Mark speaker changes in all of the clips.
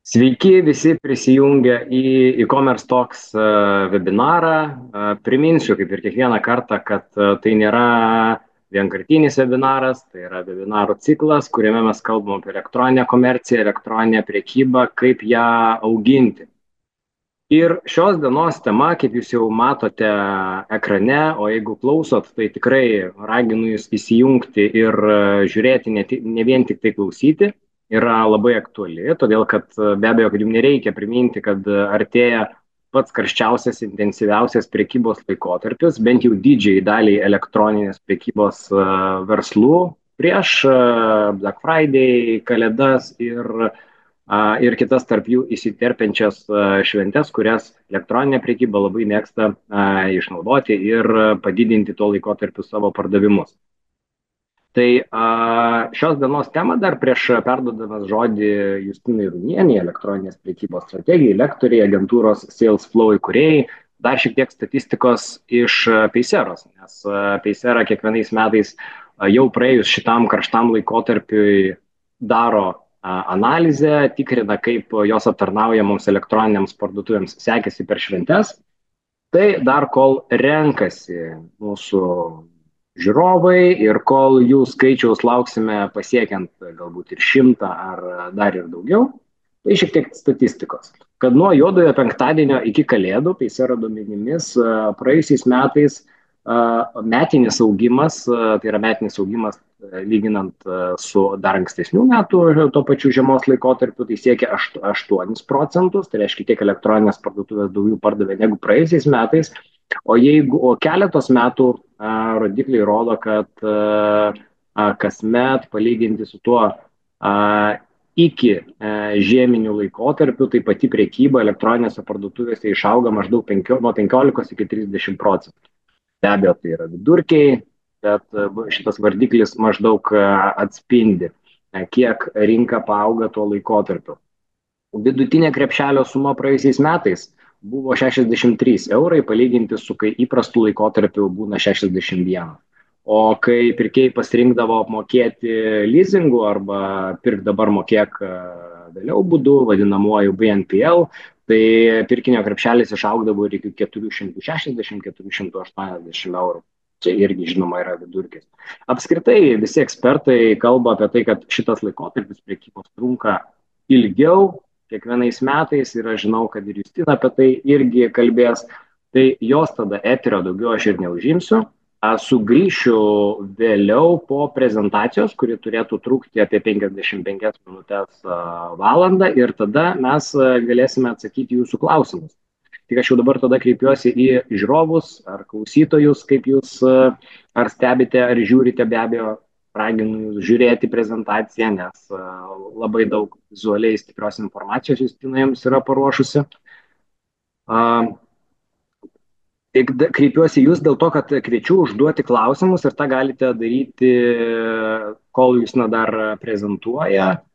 Speaker 1: Sveiki visi prisijungę į e-commerce Talks webinarą. Priminsiu, kaip ir kiekvieną kartą, kad tai nėra vienkartinis webinaras, tai yra webinarų ciklas, kuriame mes kalbam apie elektroninę komerciją, elektroninę priekybą, kaip ją auginti. Ir šios dienos tema, kaip jūs jau matote ekrane, o jeigu klausot, tai tikrai raginu jūs įsijungti ir žiūrėti, ne vien tik tai klausyti, yra labai aktuali, todėl kad be abejo, kad jums nereikia priminti, kad artėja pats karščiausias, intensyviausias priekybos laikotarpis, bent jau didžiai daliai elektroninės priekybos verslų prieš Black Friday, Kalėdas ir kitas tarp jų įsiterpiančias šventes, kurias elektroninė prekyba labai mėgsta išnaudoti ir padidinti tuo laikotarpiu savo pardavimus. Tai šios dienos tema dar prieš perduodamas žodį Justinai Runienei, elektroninės prekybos strategijai, lektoriai, agentūros Salesflow įkūrėjai, dar šiek tiek statistikos iš Payseros, nes Paysera kiekvienais metais jau praėjus šitam karštam laikotarpiui daro analizę, tikrina, kaip jos aptarnaujamoms elektroniniams parduotuvėms sekėsi per šventes. Tai dar kol renkasi mūsų žiūrovai ir kol jų skaičiaus lauksime pasiekiant galbūt ir 100 ar dar ir daugiau, tai šiek tiek statistikos. Kad nuo juodojo penktadienio iki Kalėdų, Paysera duomenimis, praėjusiais metais metinis augimas, tai yra metinis augimas lyginant su dar ankstesnių metų tuo pačiu žiemos laikotarpiu, tai siekia 8%, tai reiškia tiek elektroninės parduotuvės daugiau pardavė negu praėjusiais metais, o keletos metų rodikliai rodo, kad kasmet palyginti su tuo iki žieminių laikotarpių, tai pati priekyba elektroninėse parduotuvėse išauga maždaug nuo 15 iki 30%. Be abejo, tai yra vidurkiai, bet šitas vardiklis maždaug atspindi, kiek rinka paauga tuo laikotarpiu. Vidutinė krepšelio suma praėjusiais metais buvo 63 eurai, palyginti su kai įprastų laikotarpių būna 61. O kai pirkėjai pasirinkdavo apmokėti leasingu arba pirk dabar mokėk vėliau būdu, vadinamuoju BNPL, tai pirkinio krepšelis išaugdavo ir iki 460-480 eurų. Čia irgi, žinoma, yra vidurkis. Apskritai, visi ekspertai kalba apie tai, kad šitas laikotarpis priekybos trunka ilgiau, kiekvienais metais, ir aš žinau, kad ir Justina apie tai irgi kalbės, tai jos tada eterio daugiau aš ir neužimsiu. Sugrįšiu vėliau po prezentacijos, kuri turėtų trukti apie 55 minutės valandą, ir tada mes galėsime atsakyti jūsų klausimus. Tik aš jau dabar tada kreipiuosi į žiūrovus ar klausytojus, kaip jūs ar stebite, ar žiūrite, be abejo, raginu jūs žiūrėti prezentaciją, nes labai daug vizualiai stiprios informacijos Justina jums yra paruošusi. Kreipiuosi jūs dėl to, kad kviečiu užduoti klausimus ir tą galite daryti, kol jūs dar prezentuoja.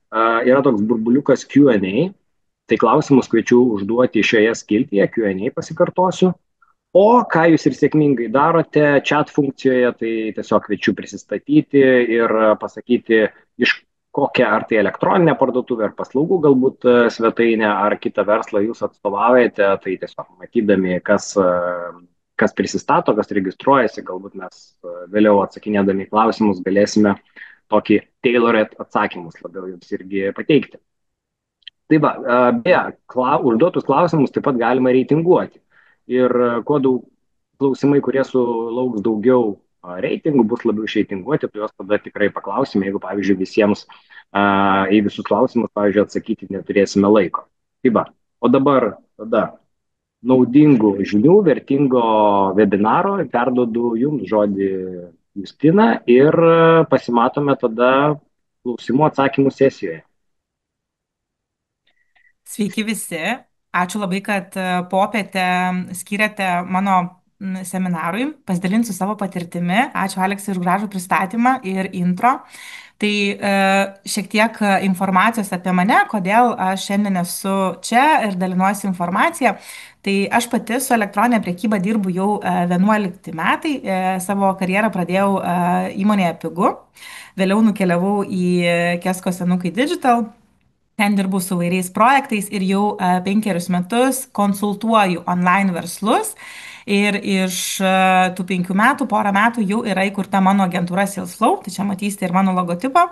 Speaker 1: Yra toks burbuliukas Q&A, tai klausimus kviečiu užduoti šioje skiltyje, Q&A pasikartosiu. O ką jūs ir sėkmingai darote chat funkcijoje, tai tiesiog kviečiu prisistatyti ir pasakyti, iš kokią, ar tai elektroninę parduotuvę, ar paslaugų galbūt svetainę, ar kitą verslą jūs atstovaujate, tai tiesiog matydami, kas prisistato, kas registruojasi, galbūt mes vėliau atsakinėdami klausimus galėsime tokį tailored atsakymus labiau jums irgi pateikti. Tai va, beje, užduotus klausimus taip pat galima reitinguoti. Ir kuo daug klausimai, kurie sulauks daugiau reitingų, bus labiau išreitinguoti, tai juos tada tikrai paklausime, jeigu, pavyzdžiui, visiems į visus klausimus, pavyzdžiui, atsakyti neturėsime laiko. Tai va, o dabar tada naudingų žinių, vertingo webinaro, perduodu jums žodį Justina ir pasimatome tada klausimų atsakymų sesijoje.
Speaker 2: Sveiki visi. Ačiū labai, kad popietę skiriate mano seminarui. Pasidalinsiu savo patirtimi. Ačiū, Aleksai, už gražų pristatymą ir intro. Tai šiek tiek informacijos apie mane, kodėl aš šiandien esu čia ir dalinuosi informaciją. Tai aš pati su elektroninė prekyba dirbu jau 11 metai. Savo karjerą pradėjau įmonėje Pigu. Vėliau nukeliavau į Kesko Senukai Digital. Ten dirbu su vairiais projektais ir jau 5 metus konsultuoju online verslus. Ir iš tų 5 metų, porą metų jau yra įkurta mano agentūra Salesflow, tai čia matysite ir mano logotipą.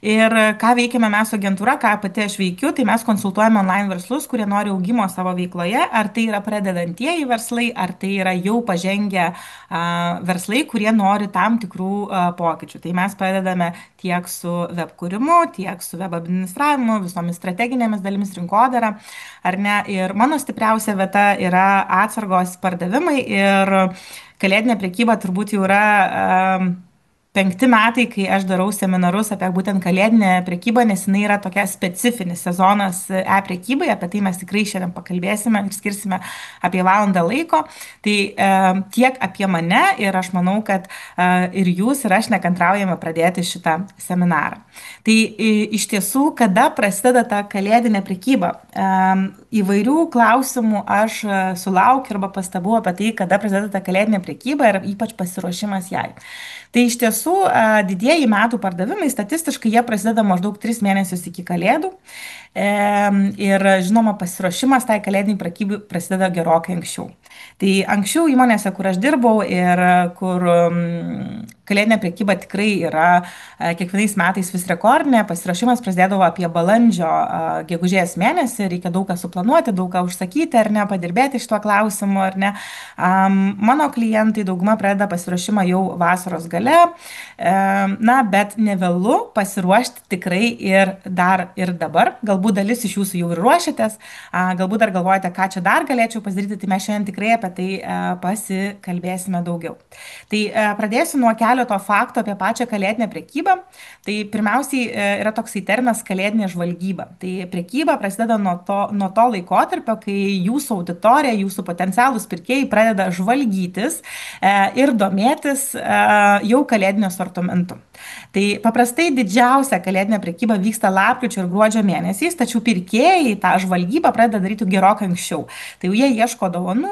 Speaker 2: Ir ką veikiame mes su agentūra, ką pati aš veikiu, tai mes konsultuojame online verslus, kurie nori augimo savo veikloje, ar tai yra pradedantieji verslai, ar tai yra jau pažengę verslai, kurie nori tam tikrų pokyčių. Tai mes padedame tiek su web kūrimu, tiek su web administravimu, visomis strateginėmis dalimis rinkodara, ar ne. Ir mano stipriausia vieta yra atsargos pardavimai ir kalėdinė prekyba turbūt jau yra 5 metai, kai aš darau seminarus apie būtent kalėdinę prekybą, nes jinai yra tokia specifinis sezonas e-prekybai, apie tai mes tikrai šiandien pakalbėsime ir skirsime apie valandą laiko. Tai tiek apie mane ir aš manau, kad ir jūs ir aš nekantraujame pradėti šitą seminarą. Tai iš tiesų, kada prasideda ta kalėdinė prekyba? Įvairių klausimų aš sulaukiu arba pastabų apie tai, kada prasideda ta kalėdinė prekyba ir ypač pasiruošimas jai. Tai iš tiesų didieji metų pardavimai statistiškai jie prasideda maždaug 3 mėnesius iki kalėdų. Ir žinoma, pasiruošimas tai kalėdiniai prekybai prasideda gerokai anksčiau. Tai anksčiau įmonėse, kur aš dirbau ir kur kalėdinė prekyba tikrai yra kiekvienais metais vis rekordinė, pasiruošimas prasidėdavo apie balandžio, gegužės mėnesį, reikia daug ką suplanuoti, daug ką užsakyti ar ne, padirbėti šituo klausimu ar ne. Mano klientai dauguma pradeda pasiruošimą jau vasaros gale, bet nevėlu pasiruošti tikrai ir dar ir dabar. Galbūt dalis iš jūsų jau ir ruošiatės, galbūt dar galvojate, ką čia dar galėčiau pasidaryti, tai mes šiandien tikrai apie tai pasikalbėsime daugiau. Tai pradėsiu nuo keleto faktų apie pačią kalėdinę prekybą. Tai pirmiausiai yra toksai terminas kalėdinė žvalgyba. Tai prekyba prasideda nuo to laikotarpio, kai jūsų auditorija, jūsų potencialūs pirkėjai pradeda žvalgytis ir domėtis jau kalėdinio sortimentu. Tai paprastai didžiausia kalėdinė prekyba vyksta lapkričio ir gruodžio mėnesiais, tačiau pirkėjai tą žvalgybą pradeda daryti gerokai anksčiau. Tai jau jie ieško dovanų,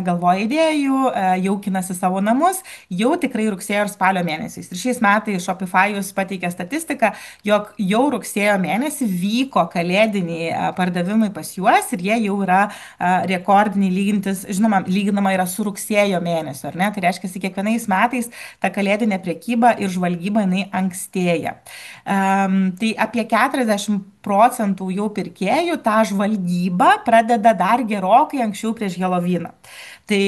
Speaker 2: galvoja idėjų, jaukinasi savo namus jau tikrai rugsėjo ir spalio mėnesiais. Ir šiais metais Shopify'us pateikė statistiką, jog jau rugsėjo mėnesį vyko kalėdiniai pardavimai pas juos ir jie jau yra rekordiniai lygintis, žinoma, lyginama yra su rugsėjo mėnesiu, ar ne? Tai reiškia, kiekvienais metais ta kalėdinė prekyba ir žvalgyba jinai ankstėja. Tai apie 40% jau pirkėjų tą žvalgybą pradeda dar gerokai anksčiau prieš Helovyną. Tai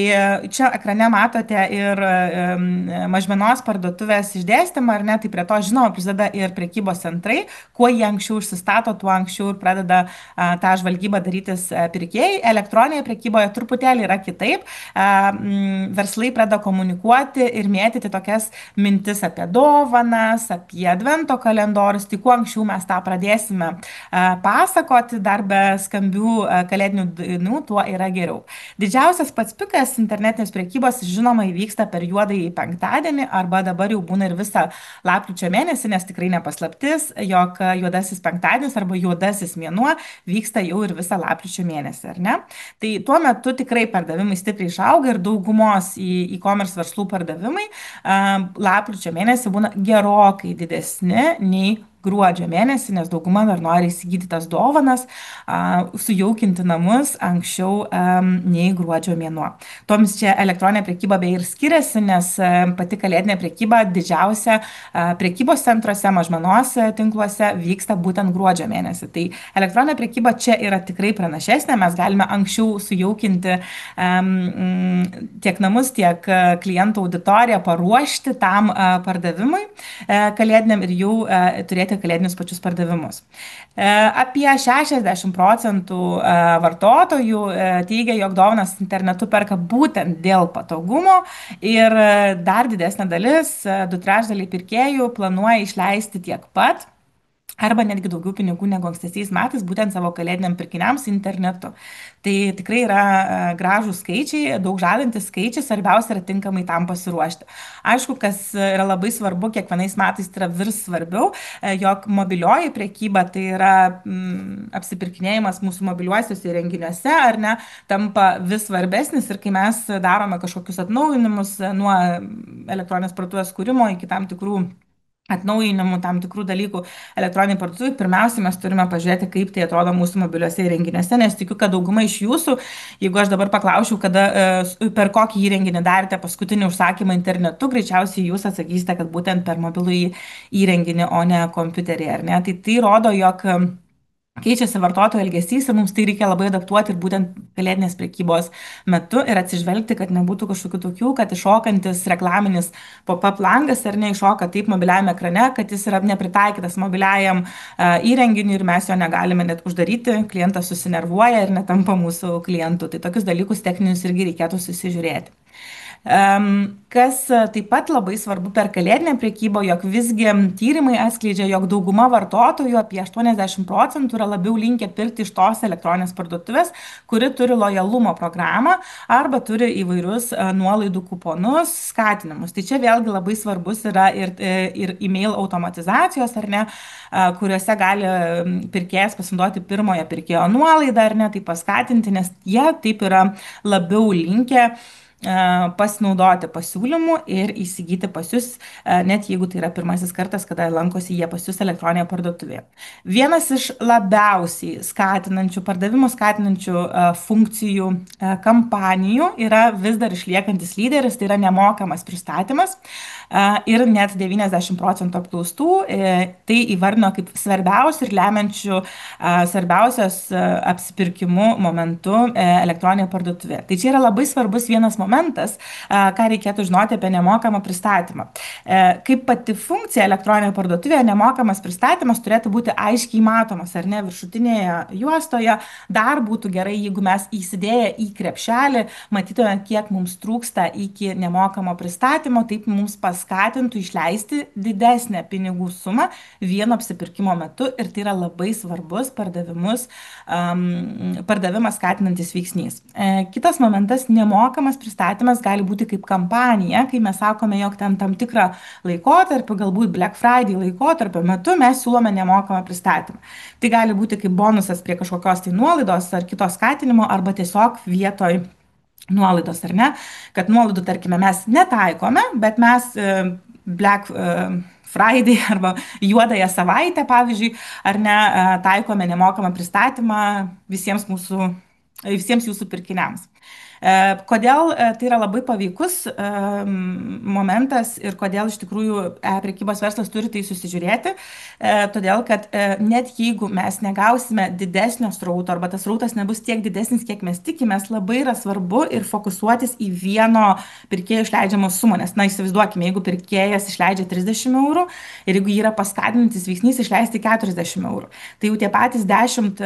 Speaker 2: čia ekrane matote ir mažmenos parduotuvės išdėstymą, ar ne, tai prie to žinoma prisideda ir prekybos centrai, kuo jie anksčiau užsistato, tuo anksčiau ir pradeda tą žvalgybą darytis pirkėjai. Elektroninėje prekyboje truputėlį yra kitaip. Verslai pradeda komunikuoti ir mėtyti tokias mintis apie dovanas, apie advento kalendorius, tai kuo anksčiau mes tą pradėsime pasakoti, dar be skambių kalėdinių dainų, tuo yra geriau. Didžiausias pats pikas internetinės prekybos, žinoma, įvyksta per juodąjį penktadienį arba dabar jau būna ir visą lapkričio mėnesį, nes tikrai nepaslaptis, jog juodasis penktadienis arba juodasis mėnuo vyksta jau ir visą lapkričio mėnesį, ar ne? Tai tuo metu tikrai pardavimai stipriai išauga ir daugumos e-commerce verslų pardavimai lapkričio mėnesį būna gerokai didesni nei gruodžio mėnesį, nes dauguma dar nori įsigyti tas dovanas, sujaukinti namus anksčiau nei gruodžio mėnuo. Toms čia elektroninė prekyba beje ir skiriasi, nes pati kalėdinė prekyba didžiausia prekybos centruose, mažmenos tinkluose vyksta būtent gruodžio mėnesį. Tai elektroninė prekyba čia yra tikrai pranašesnė, mes galime anksčiau sujaukinti tiek namus, tiek klientų auditoriją, paruošti tam pardavimui kalėdiniam ir jau turėti kalėdinius pačius pardavimus. Apie 60% vartotojų teigia, jog dovanas internetu perka būtent dėl patogumo ir dar didesnė dalis, 2/3 pirkėjų planuoja išleisti tiek pat arba netgi daugiau pinigų negu ankstesiais metais būtent savo kalėdiniam pirkiniams internetu. Tai tikrai yra gražūs skaičiai, daug žadantis skaičiai, svarbiausia yra tinkamai tam pasiruošti. Aišku, kas yra labai svarbu, kiekvienais metais tai yra vis svarbiau, jog mobilioji prekyba, tai yra apsipirkinėjimas mūsų mobiliuosiuose įrenginiuose, ar ne, tampa vis svarbesnis ir kai mes darome kažkokius atnaujinimus nuo elektroninės parduotuvės kūrimo iki tam tikrų atnaujinimų tam tikrų dalykų elektroniniai parduotuvai, pirmiausia, mes turime pažiūrėti, kaip tai atrodo mūsų mobiliuose įrenginiuose, nes tikiu, kad dauguma iš jūsų, jeigu aš dabar paklausčiau, kada, per kokį įrenginį darėte paskutinį užsakymą internetu, greičiausiai jūs atsakysite, kad būtent per mobilų įrenginį, o ne kompiuterį, ar ne? Tai rodo, jog keičiasi vartotojų elgesys ir mums tai reikia labai adaptuoti ir būtent kalėdinės prekybos metu ir atsižvelgti, kad nebūtų kažkokių tokių, kad iššokantis reklaminis pop-up langas ar neiššoka taip mobiliajame ekrane, kad jis yra nepritaikytas mobiliajam įrenginiui ir mes jo negalime net uždaryti, klientas susinervuoja ir netampa mūsų klientų. Tai tokius dalykus techninius irgi reikėtų susižiūrėti. Kas taip pat labai svarbu per kalėdinę prekybą, jog visgi tyrimai atskleidžia, jog dauguma vartotojų, apie 80%, yra labiau linkę pirkti iš tos elektroninės parduotuvės, kuri turi lojalumo programą arba turi įvairius nuolaidų kuponus, skatinimus. Tai čia vėlgi labai svarbus yra ir e-mail automatizacijos, ar ne, kuriuose gali pirkėjas pasinaudoti pirmojo pirkėjo nuolaidą, ar ne, tai paskatinti, nes jie taip yra labiau linkę pasinaudoti pasiūlymu ir įsigyti pas jūs, net jeigu tai yra pirmasis kartas, kada lankosi jie pas jūs elektroninėje parduotuvėje. Vienas iš labiausiai skatinančių, pardavimų skatinančių funkcijų kampanijų yra vis dar išliekantis lyderis, tai yra nemokamas pristatymas. Ir net 90% apklaustų tai įvardino kaip svarbiausių ir lemiančių svarbiausios apsipirkimų momentu elektroninėje parduotuvėje. Tai čia yra labai svarbus vienas momentas, ką reikėtų žinoti apie nemokamą pristatymą. Kaip pati funkcija elektroninėje parduotuvėje, nemokamas pristatymas turėtų būti aiškiai matomas, ar ne, viršutinėje juostoje. Dar būtų gerai, jeigu mes įsidėję į krepšelį matytume, kiek mums trūksta iki nemokamo pristatymo, taip mums paskatintų išleisti didesnę pinigų sumą vieno apsipirkimo metu ir tai yra labai svarbus pardavimą skatinantis veiksnys. Kitas momentas, nemokamas pristatymas gali būti kaip kampanija, kai mes sakome, jog tam tikrą laikotarpį, galbūt Black Friday laikotarpio metu mes siūlome nemokamą pristatymą. Tai gali būti kaip bonusas prie kažkokios tai nuolaidos ar kitos skatinimo arba tiesiog vietoj nuolaidos, ar ne, kad nuolaidų, tarkime, mes netaikome, bet mes Black Friday arba juodąją savaitę, pavyzdžiui, ar ne, taikome nemokamą pristatymą visiems jūsų pirkiniams. Kodėl tai yra labai paveikus momentas ir kodėl iš tikrųjų prekybos verslas turi tai susižiūrėti, todėl kad net jeigu mes negausime didesnio srauto arba tas srautas nebus tiek didesnis, kiek mes tikimės, labai yra svarbu ir fokusuotis į vieno pirkėjo išleidžiamos sumą, nes, na, įsivaizduokime, jeigu pirkėjas išleidžia 30 eurų ir jeigu yra paskatinantis veiksnys išleisti 40 eurų, tai jau tie patys 10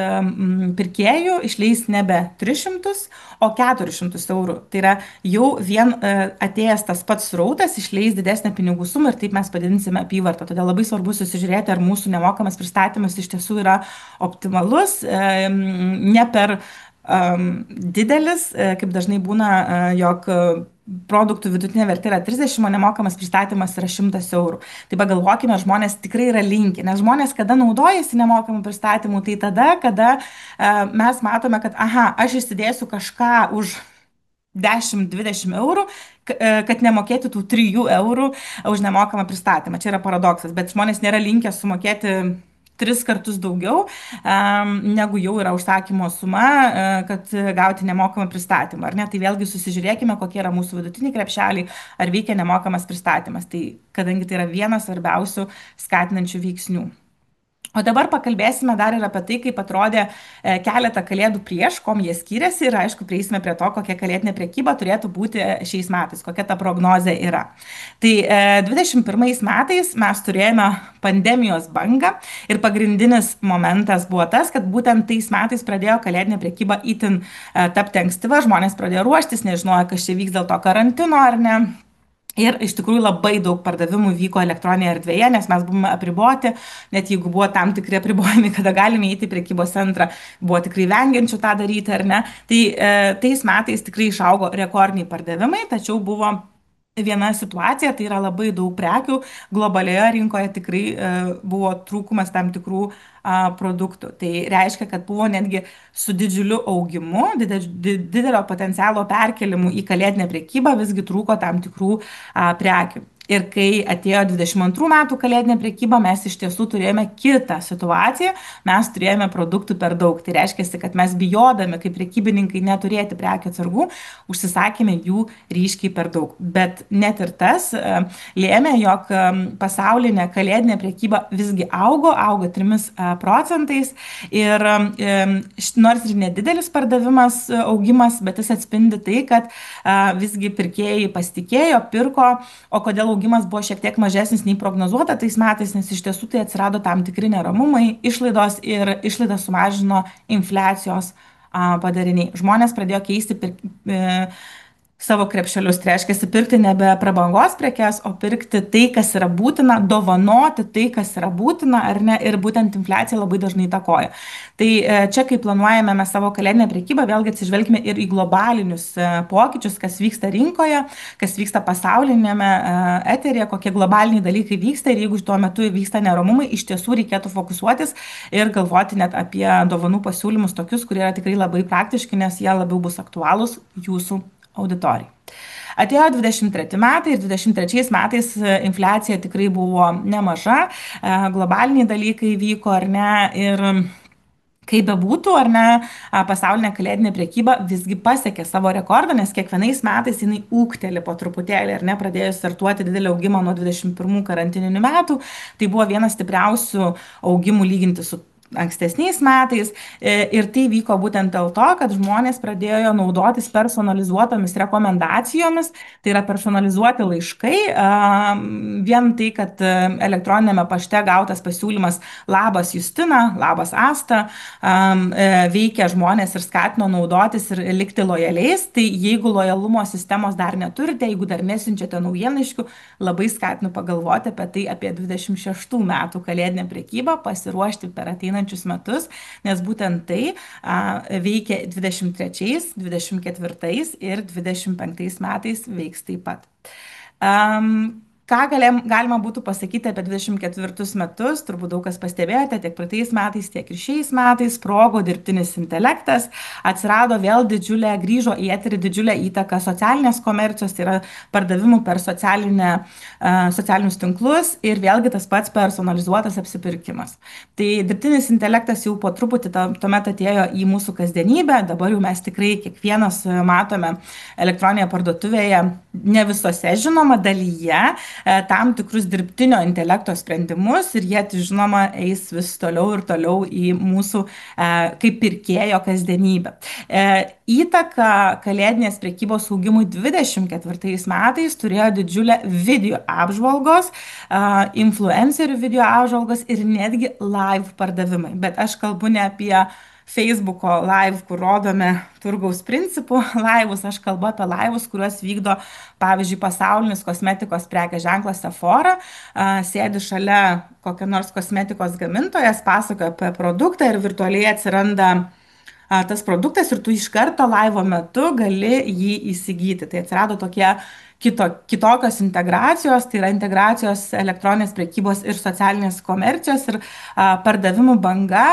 Speaker 2: pirkėjų išleis nebe 300, o 400 eurų. Tai yra jau vien atėjęs tas pats srautas išleis didesnę pinigų sumą ir taip mes padidinsime apyvartą. Todėl labai svarbu susižiūrėti, ar mūsų nemokamas pristatymas iš tiesų yra optimalus, ne per didelis, kaip dažnai būna, jog produktų vidutinė vertė yra 30, o nemokamas pristatymas yra 100 eurų. Tai pagalvokime, žmonės tikrai yra linki, nes žmonės, kada naudojasi nemokamų pristatymų, tai tada, kada mes matome, kad, aš įsidėsiu kažką už 10-20 eurų, kad nemokėti tų 3 eurų už nemokamą pristatymą. Čia yra paradoksas, bet žmonės nėra linkę sumokėti 3 kartus daugiau, negu jau yra užsakymo suma, kad gauti nemokamą pristatymą. Ar ne? Tai vėlgi susižiūrėkime, kokie yra mūsų vidutiniai krepšeliai, ar veikia nemokamas pristatymas. Tai kadangi tai yra vienas svarbiausių skatinančių veiksnių. O dabar pakalbėsime dar ir apie tai, kaip atrodė keletą kalėdų prieš, kom jie skiriasi ir aišku, prieisime prie to, kokia kalėdinė prekyba turėtų būti šiais metais, kokia ta prognozė yra. Tai 21 metais mes turėjome pandemijos bangą ir pagrindinis momentas buvo tas, kad būtent tais metais pradėjo kalėdinė prekyba itin tapti ankstyva, žmonės pradėjo ruoštis, nežinojo, kas čia vyks dėl to karantino ar ne. Ir iš tikrųjų labai daug pardavimų vyko elektroninėje erdvėje, nes mes buvome apriboti, net jeigu buvo tam tikri apribojimai, kada galime įeiti į prekybos centrą, buvo tikrai vengiančių tą daryti ar ne. Tai tais metais tikrai išaugo rekordiniai pardavimai, tačiau buvo viena situacija, tai yra labai daug prekių, globalioje rinkoje tikrai buvo trūkumas tam tikrų produktų. Tai reiškia, kad buvo netgi su didžiuliu augimu, didelio potencialo perkelimu į kalėdinę prekybą, visgi trūko tam tikrų prekių. Ir kai atėjo 22 metų kalėdinė prekyba, mes iš tiesų turėjome kitą situaciją, mes turėjome produktų per daug. Tai reiškia, kad mes bijodami, kaip prekybininkai, neturėti prekių atsargų, užsisakėme jų ryškiai per daug. Bet net ir tas lėmė, jog pasaulinė kalėdinė prekyba visgi augo 3%. Ir nors ir nedidelis pardavimas augimas, bet jis atspindi tai, kad visgi pirkėjai pasitikėjo, pirko, o kodėl augimas buvo šiek tiek mažesnis nei prognozuota tais metais, nes iš tiesų tai atsirado tam tikri neramumai, išlaidos ir išlaidas sumažino infliacijos padariniai. Žmonės pradėjo keisti savo krepšelius, tai reiškia pirkti nebe prabangos prekes, o pirkti tai, kas yra būtina, dovanoti tai, kas yra būtina, ar ne, ir būtent infliacija labai dažnai įtakoja. Tai čia, kai planuojame mes savo kalėdinę prekybą, vėlgi atsižvelgime ir į globalinius pokyčius, kas vyksta rinkoje, kas vyksta pasaulinėme eteryje, kokie globaliniai dalykai vyksta, ir jeigu tuo metu vyksta neramumai, iš tiesų reikėtų fokusuotis ir galvoti net apie dovanų pasiūlymus tokius, kurie yra tikrai labai praktiški, nes jie labiau bus aktualūs jūsų auditorijai. Atėjo 23 metai ir 23 metais infliacija tikrai buvo nemaža, globaliniai dalykai vyko, ar ne, ir kaip bebūtų, ar ne, pasaulinė kalėdinė prekyba visgi pasiekė savo rekordą, nes kiekvienais metais jinai ūgteli po truputėlį, ar ne, pradėjo startuoti didelį augimą nuo 21 karantininių metų. Tai buvo vienas stipriausių augimų lyginti su ankstesniais metais, ir tai vyko būtent dėl to, kad žmonės pradėjo naudotis personalizuotomis rekomendacijomis, tai yra personalizuoti laiškai, vien tai, kad elektroninėme pašte gautas pasiūlymas labas Justina, labas Asta, veikia žmonės ir skatino naudotis ir likti lojaliais. Tai jeigu lojalumo sistemos dar neturite, jeigu dar nesiunčiate naujienlaiškių, labai skatinu pagalvoti apie tai, apie 26 metų kalėdinę prekybą, pasiruošti per ateinančius metus, nes būtent tai veikia 23, 24 ir 25 metais veiks taip pat. Ką galima būtų pasakyti apie 24 metus, turbūt daug kas pastebėjote, tiek praeitais metais, tiek ir šiais metais, sprogo dirbtinis intelektas, atsirado vėl grįžo į eterį didžiulę įtaką socialinės komercijos, tai yra pardavimų per socialinius tinklus, ir vėlgi tas pats personalizuotas apsipirkimas. Tai dirbtinis intelektas jau po truputį tuomet atėjo į mūsų kasdienybę, dabar jau mes tikrai kiekvienas matome elektroninėje parduotuvėje, ne visose žinoma dalyje, tam tikrus dirbtinio intelekto sprendimus, ir jie, žinoma, eis vis toliau ir toliau į mūsų kaip pirkėjo kasdienybę. Įtaką kalėdinės prekybos augimui 24 metais turėjo didžiulę video apžvalgos, influencerių video apžvalgos ir netgi live pardavimai. Bet aš kalbu ne apie Facebooko live, kur rodome turgaus principų laivus, aš kalbu apie laivus, kuriuos vykdo, pavyzdžiui, pasaulinis kosmetikos prekės ženklas Sephora, sėdi šalia kokio nors kosmetikos gamintojas, pasakoja apie produktą ir virtualiai atsiranda tas produktas ir tu iš karto laivo metu gali jį įsigyti. Tai atsirado tokie kitokios integracijos, tai yra integracijos elektroninės prekybos ir socialinės komercijos, ir pardavimų banga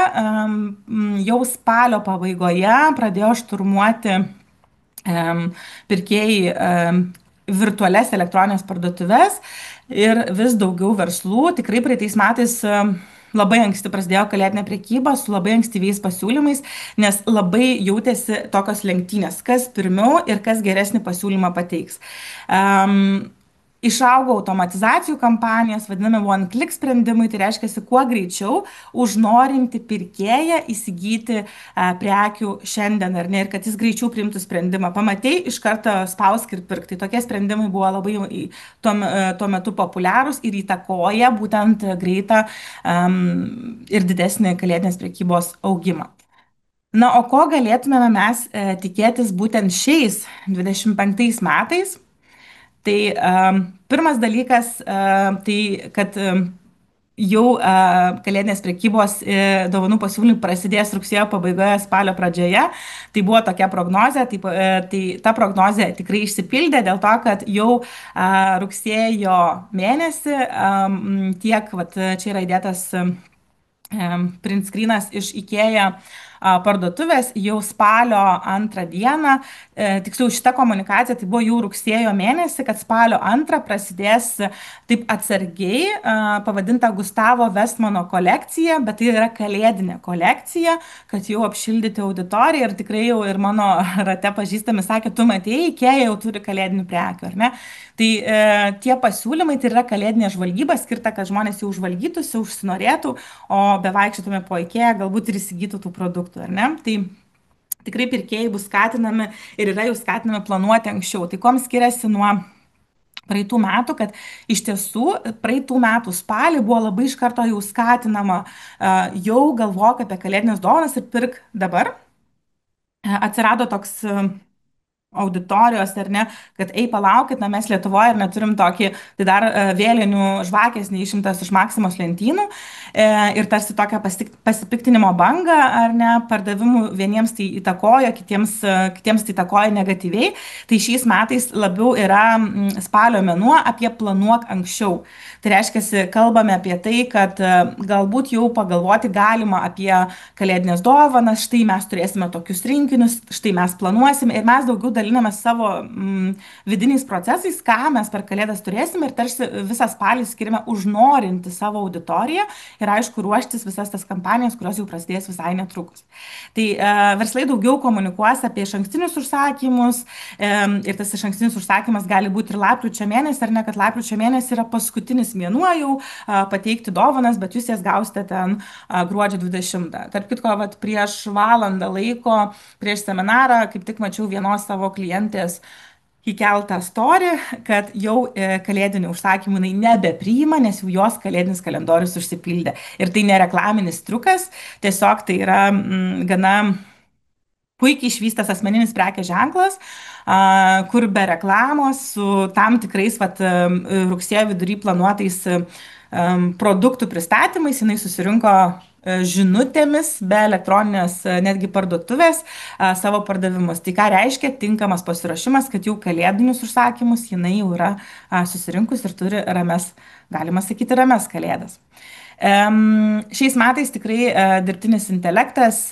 Speaker 2: jau spalio pabaigoje pradėjo šturmuoti pirkėjai virtualias elektroninės parduotuves, ir vis daugiau verslų. Tikrai praeitais metais labai anksti prasidėjo kalėdinė prekyba su labai ankstyviais pasiūlymais, nes labai jautėsi tokios lenktynės, kas pirmiau ir kas geresnį pasiūlymą pateiks. Išaugo automatizacijų kampanijos, vadinami one-click sprendimai, tai reiškia, kuo greičiau užnorinti pirkėją įsigyti prekių šiandien, ar ne, ir kad jis greičiau priimtų sprendimą. Pamatei, iš karto spausk ir pirk. Tai tokie sprendimai buvo labai tuo metu populiarūs ir įtakoja būtent greitą ir didesnį kalėdinės prekybos augimą. Na, o ko galėtumėme mes tikėtis būtent šiais 25 metais? Tai pirmas dalykas, tai kad jau kalėdinės prekybos dovanų pasiūlymai prasidės rugsėjo pabaigoje, spalio pradžioje. Tai buvo tokia prognozė, tai ta prognozė tikrai išsipildė dėl to, kad jau rugsėjo mėnesį tiek, čia yra įdėtas print screenas iš IKEA parduotuvės jau spalio antrą dieną, tiksliau šita komunikacija tai buvo jau rugsėjo mėnesį, kad spalio antrą prasidės taip atsargiai pavadinta Gustavo Vestmano kolekcija, bet tai yra kalėdinė kolekcija, kad jau apšildyti auditoriją ir tikrai jau ir mano rate pažįstami sakė, tu matėjai, Ikea jau turi kalėdinių prekių, ar ne? Tai tie pasiūlymai tai yra kalėdinė žvalgyba skirta, kad žmonės jau užvalgytųsi, užsinorėtų, o bevaikščiotume po Ikea galbūt ir įsigytų tų produktų, ar ne? Tai tikrai pirkėjai bus skatinami ir yra jau skatinami planuoti anksčiau. Tai kom skiriasi nuo praeitų metų, kad iš tiesų praeitų metų spalį buvo labai iš karto jau skatinama jau galvok apie kalėdinės dovanas ir pirk dabar. Atsirado toks auditorijos, ar ne, kad ei, palaukit, na mes Lietuvoje ir neturim tokį, tai dar vėlinių žvakės neišimtas iš Maksimos lentynų ir tarsi tokią pasipiktinimo bangą, ar ne, pardavimų vieniems tai įtakoja, kitiems tai įtakoja negatyviai. Tai šiais metais labiau yra spalio mėnuo apie planuok anksčiau. Tai reiškia, kalbame apie tai, kad galbūt jau pagalvoti galima apie kalėdinės dovanas, štai mes turėsime tokius rinkinius, štai mes planuosime ir mes daugiau dalinamės savo vidiniais procesais, ką mes per kalėdas turėsime ir tarsi visą spalį skirime užnorinti savo auditoriją ir aišku ruoštis visas tas kampanijas, kurios jau prasidės visai netrukus. Tai verslai daugiau komunikuos apie išankstinius užsakymus ir tas išankstinis užsakymas gali būti ir lapkričio mėnesį, ar ne, kad lapkričio mėnesį yra paskutinis mėnuo jau pateikti dovanas, bet jūs jas gausite ten gruodžio 20. Tarp kitko, vat, prieš valandą laiko, prieš seminarą, kaip tik mačiau vienos savo klientės įkeltą story, kad jau kalėdinių užsakymų jinai nebepriima, nes jau jos kalėdinis kalendorius užsipildė. Ir tai nereklaminis triukas, tiesiog tai yra gana puikiai išvystas asmeninis prekės ženklas, kur be reklamos su tam tikrais rugsėjo vidury planuotais produktų pristatymais jinai susirinko žinutėmis be elektroninės netgi parduotuvės savo pardavimus. Tai ką reiškia tinkamas pasiruošimas, kad jau kalėdinius užsakymus jinai jau yra susirinkus ir turi rames, galima sakyti, rames kalėdas. Šiais metais tikrai dirbtinis intelektas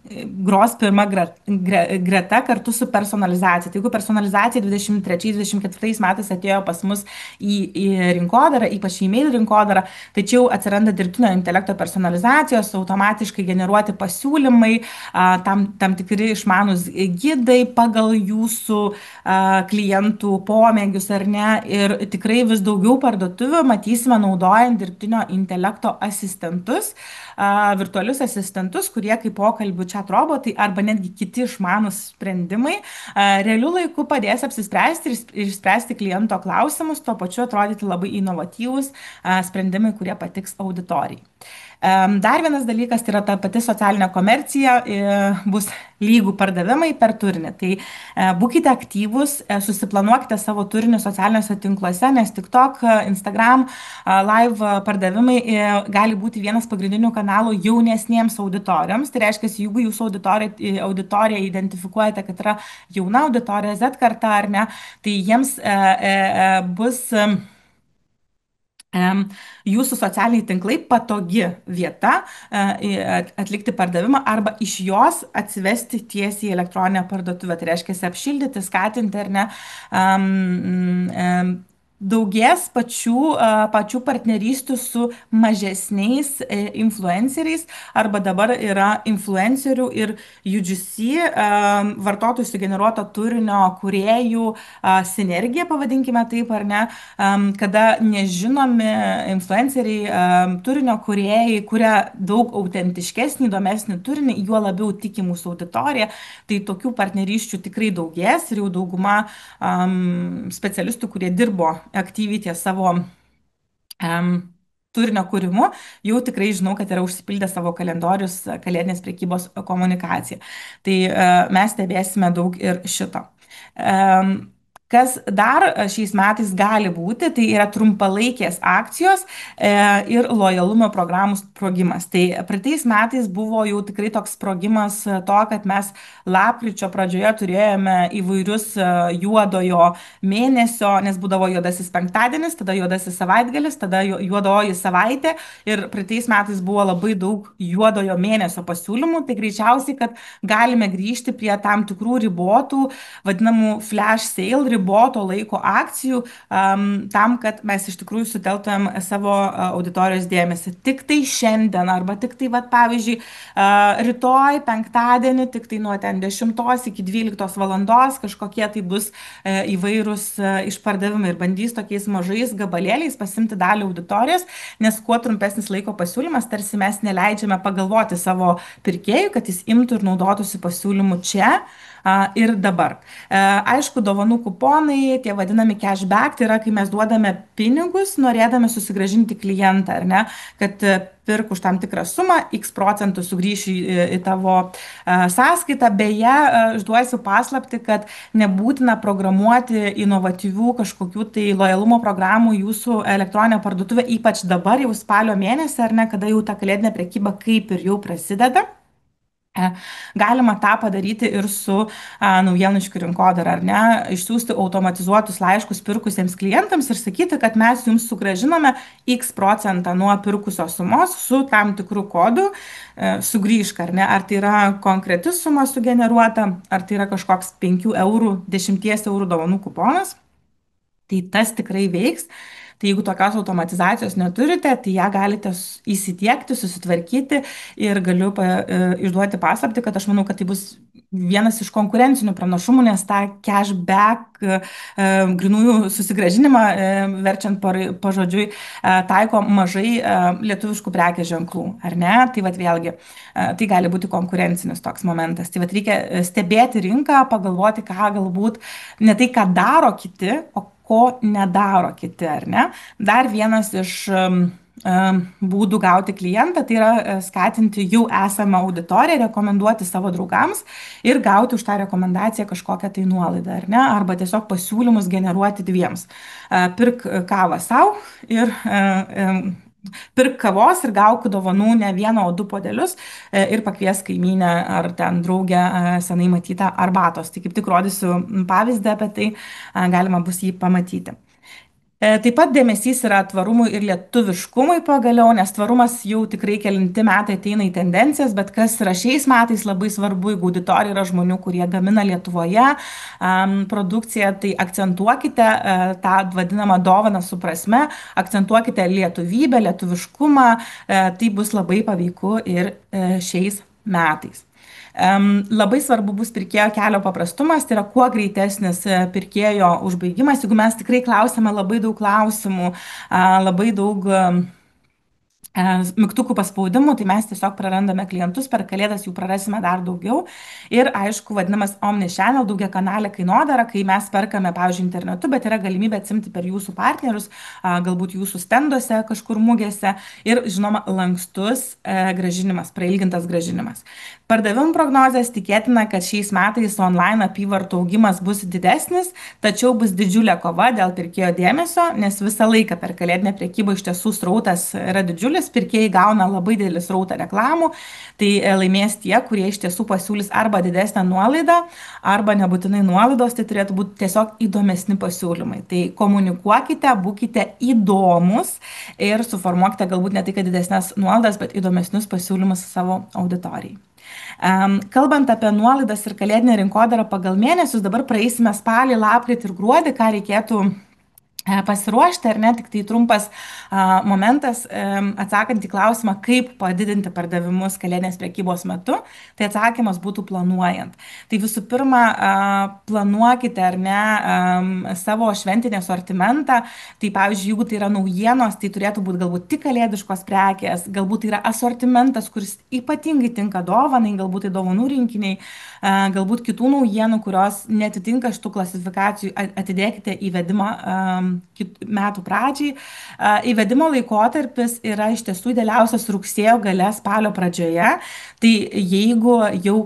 Speaker 2: gros pirma greta kartu su personalizacija. Tai jeigu personalizacija 23-24 metais atėjo pas mus į rinkodarą, ypač į e-mail rinkodarą, tačiau atsiranda dirbtinio intelekto personalizacijos, automatiškai generuoti pasiūlymai, tam tikri išmanus gidai pagal jūsų klientų pomėgius ar ne. Ir tikrai vis daugiau parduotuvių matysime naudojant dirbtinio intelekto asistentus, virtualius asistentus, kurie kaip pokalbių chat robotai arba netgi kiti išmanus sprendimai realiu laiku padės apsispręsti ir išspręsti kliento klausimus, tuo pačiu atrodyti labai inovatyvūs sprendimai, kurie patiks auditorijai. Dar vienas dalykas tai yra ta pati socialinė komercija, bus lygų pardavimai per turinį. Tai būkite aktyvūs, susiplanuokite savo turinį socialiniuose tinkluose, nes TikTok, Instagram, live pardavimai gali būti vienas pagrindinių kanalų jaunesniems auditorijoms. Tai reiškia, jeigu jūsų auditorija identifikuojate, kad yra jauna auditorija, Z karta ar ne, tai jiems bus jūsų socialiniai tinklai patogi vieta atlikti pardavimą arba iš jos atsivesti tiesiai į elektroninę parduotuvę. Tai reiškia apšildyti, skatinti ar ne. Daugės pačių partnerystų su mažesniais influenceriais arba dabar yra influencerių ir UGC vartotojų sugeneruoto turinio kūrėjų sinergija, pavadinkime taip ar ne, kada nežinomi influenceriai, turinio kūrėjai kuria daug autentiškesnį, įdomesnį turinį, juo labiau tiki mūsų auditorija. Tai tokių partnerysčių tikrai daugės ir jau dauguma specialistų, kurie dirbo aktyviai ties savo turinio kūrimu, jau tikrai žinau, kad yra užsipildę savo kalendorius kalėdinės prekybos komunikacija. Tai mes stebėsime daug ir šito. Kas dar šiais metais gali būti, tai yra trumpalaikės akcijos ir lojalumo programų sprogimas. Tai praeitais metais buvo jau tikrai toks sprogimas to, kad mes lapkričio pradžioje turėjome įvairius juodojo mėnesio, nes būdavo juodasis penktadienis, tada juodasis savaitgalis, tada juodoji savaitė ir praeitais metais buvo labai daug juodojo mėnesio pasiūlymų, tai greičiausiai, kad galime grįžti prie tam tikrų ribotų, vadinamų flash sale, riboto laiko akcijų, tam, kad mes iš tikrųjų suteltumėm savo auditorijos dėmesį. Tik tai šiandien arba tik tai, vat, pavyzdžiui, rytoj, penktadienį, tik tai nuo ten 10 iki 12 valandos kažkokie tai bus įvairūs išpardavimai ir bandys tokiais mažais gabalėliais pasimti dalį auditorijos, nes kuo trumpesnis laiko pasiūlymas, tarsi mes neleidžiame pagalvoti savo pirkėjui, kad jis imtų ir naudotųsi pasiūlymu čia ir dabar. Aišku, dovanų kuponai, tie vadinami cashback, tai yra, kai mes duodame pinigus, norėdami susigrąžinti klientą, ar ne, kad pirk už tam tikrą sumą, x procentų sugrįš į tavo sąskaitą. Beje, išduosiu paslapti, kad nebūtina programuoti inovatyvių kažkokių tai lojalumo programų jūsų elektroninę parduotuvę, ypač dabar jau spalio mėnesį, ar ne, kada jau ta kalėdinė prekyba kaip ir jau prasideda. Galima tą padaryti ir su naujienlaiškių rinkodara, ar ne, išsiųsti automatizuotus laiškus pirkusiems klientams ir sakyti, kad mes jums sugrąžiname x procentą nuo pirkusios sumos su tam tikru kodu, sugrįžk, ar ne, ar tai yra konkreti suma sugeneruota, ar tai yra kažkoks 5 eurų, 10 eurų dovanų kuponas, tai tas tikrai veiks. Tai jeigu tokios automatizacijos neturite, tai ją galite įsidiegti, susitvarkyti ir galiu išduoti paslaptį, kad aš manau, kad tai bus vienas iš konkurencinių pranašumų, nes tą cashback grinųjų susigrąžinimą, verčiant pažodžiui, taiko mažai lietuviškų prekės ženklų, ar ne? Tai vat vėlgi, tai gali būti konkurencinis toks momentas. Tai vat reikia stebėti rinką, pagalvoti, ką galbūt ne tai, ką daro kiti, o ko nedaro kiti, ar ne? Dar vienas iš būdų gauti klientą, tai yra skatinti jau esamą auditoriją, rekomenduoti savo draugams ir gauti už tą rekomendaciją kažkokią tai nuolaidą, ar ne? Arba tiesiog pasiūlymus generuoti dviems. Pirk kavą savo ir pirk kavos ir gauk dovanų ne vieną, o 2 puodelius ir pakvies kaimynę ar ten draugę senai matytą arbatos. Tai kaip tik rodysiu pavyzdį apie tai, galima bus jį pamatyti. Taip pat dėmesys yra tvarumui ir lietuviškumui pagaliau, nes tvarumas jau tikrai kelinti metai ateina į tendencijas, bet kas yra šiais metais labai svarbu, jeigu auditorija yra žmonių, kurie gamina Lietuvoje produkciją, tai akcentuokite tą vadinamą dovaną su prasme, akcentuokite lietuvybę, lietuviškumą, tai bus labai paveiku ir šiais metais. Labai svarbu bus pirkėjo kelio paprastumas, tai yra kuo greitesnis pirkėjo užbaigimas. Jeigu mes tikrai klausime labai daug klausimų, labai daug mygtukų paspaudimų, tai mes tiesiog prarandame klientus, per kalėdas jų prarasime dar daugiau. Ir aišku, vadinamas omnichannel, daugia kanalė kainodara, kai mes perkame, pavyzdžiui, internetu, bet yra galimybė atsimti per jūsų partnerius, galbūt jūsų stenduose, kažkur mugėse ir, žinoma, lankstus grąžinimas, prailgintas grąžinimas. Pardavimų prognozės tikėtina, kad šiais metais online apyvartų augimas bus didesnis, tačiau bus didžiulė kova dėl pirkėjo dėmesio, nes visą laiką per kalėdinę prekybą iš tiesų srautas yra didžiulis, pirkėjai gauna labai didelį srautą reklamų, tai laimės tie, kurie iš tiesų pasiūlys arba didesnę nuolaidą, arba nebūtinai nuolaidos, tai turėtų būti tiesiog įdomesni pasiūlymai. Tai komunikuokite, būkite įdomus ir suformuokite galbūt ne tai, kad didesnės nuolaidas, bet įdomesnius pasiūlymus savo auditorijai. Kalbant apie nuolaidas ir kalėdinę rinkodarą pagal mėnesius, dabar praeisime spalį, lapkritį ir gruodį, ką reikėtų pasiruošti, ar ne, tik tai trumpas momentas, atsakant į klausimą, kaip padidinti pardavimus kalėdinės prekybos metu, tai atsakymas būtų planuojant. Tai visų pirma, planuokite, ar ne, savo šventinį asortimentą, tai pavyzdžiui, jeigu tai yra naujienos, tai turėtų būti galbūt tik kalėdiškos prekės, galbūt tai yra asortimentas, kuris ypatingai tinka dovanai, galbūt tai dovanų rinkiniai, galbūt kitų naujienų, kurios netitinka šitų klasifikacijų, atidėkite įvedimą metų pradžiai. Įvedimo laikotarpis yra iš tiesų idealiausias rugsėjo gale, spalio pradžioje. Tai jeigu jau,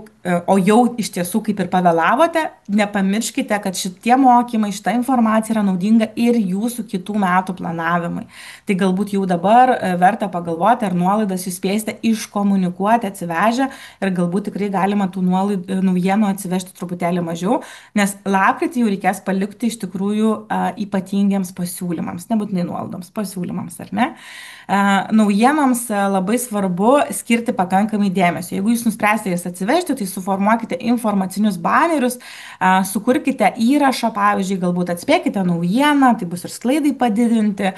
Speaker 2: o jau iš tiesų kaip ir pavėlavote, nepamirškite, kad šitie mokymai, šita informacija yra naudinga ir jūsų kitų metų planavimui. Tai galbūt jau dabar verta pagalvoti, ar nuolaidas jūs spėsite iškomunikuoti atsivežę ir galbūt tikrai galima tų naujienų atsivežti truputėlį mažiau, nes lapkritį jau reikės palikti iš tikrųjų ypatingiems pasiūlymams, nebūtinai nuolaidoms, pasiūlymams, ar ne? Naujienoms labai svarbu skirti pakankamai dėmesio. Jeigu jūs nuspręsite jas atsivežti, tai suformuokite informacinius banerius, sukurkite įrašą, pavyzdžiui, galbūt atspėkite naujieną, tai bus ir sklaidai padidinti,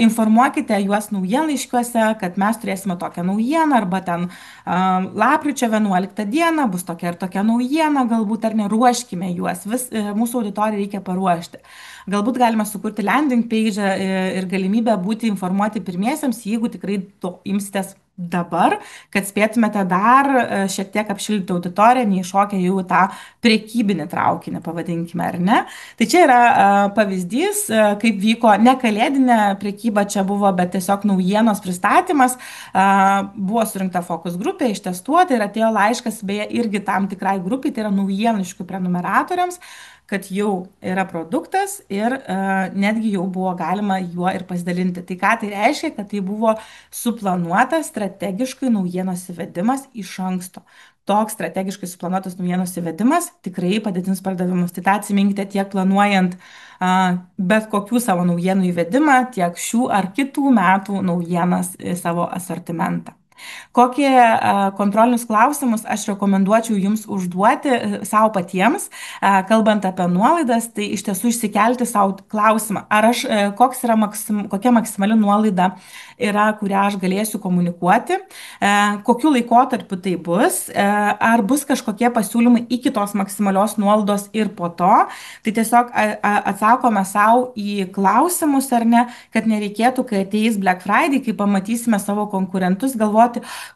Speaker 2: informuokite juos naujienlaiškiuose, kad mes turėsime tokią naujieną, arba ten lapkričio 11 dieną bus tokia ir tokia naujiena, galbūt ar neruoškime juos, mūsų auditorijai reikia paruošti. Galbūt galime sukurti landing page ir galimybę būti informuoti pirmiesiams, jeigu tikrai to imsitės dabar, kad spėtumėte dar šiek tiek apšildyti auditoriją, neiššokę jau tą prekybinį traukinį, pavadinkime, ar ne. Tai čia yra pavyzdys, kaip vyko ne kalėdinė prekyba čia buvo, bet tiesiog naujienos pristatymas. Buvo surinkta fokus grupė, ištestuota ir atėjo laiškas, beje, irgi tam tikrai grupiai, tai yra naujienlaiškių prenumeratoriams, kad jau yra produktas ir netgi jau buvo galima juo ir pasidalinti. Tai ką tai reiškia? Kad tai buvo suplanuotas strategiškai naujienos įvedimas iš anksto. Toks strategiškai suplanuotas naujienos įvedimas tikrai padidins pardavimus. Tai tą atsiminkite tiek planuojant bet kokių savo naujienų įvedimą, tiek šių ar kitų metų naujienas į savo asortimentą. Kokie kontrolinius klausimus aš rekomenduočiau jums užduoti savo patiems, kalbant apie nuolaidas, tai iš tiesų išsikelti savo klausimą, ar kokia maksimali nuolaida yra, kurią aš galėsiu komunikuoti, kokiu laikotarpiu tai bus, ar bus kažkokie pasiūlymai iki tos maksimalios nuolaidos ir po to. Tai tiesiog atsakome savo į klausimus, ar ne, kad nereikėtų, kai ateis Black Friday, kai pamatysime savo konkurentus, galvoti,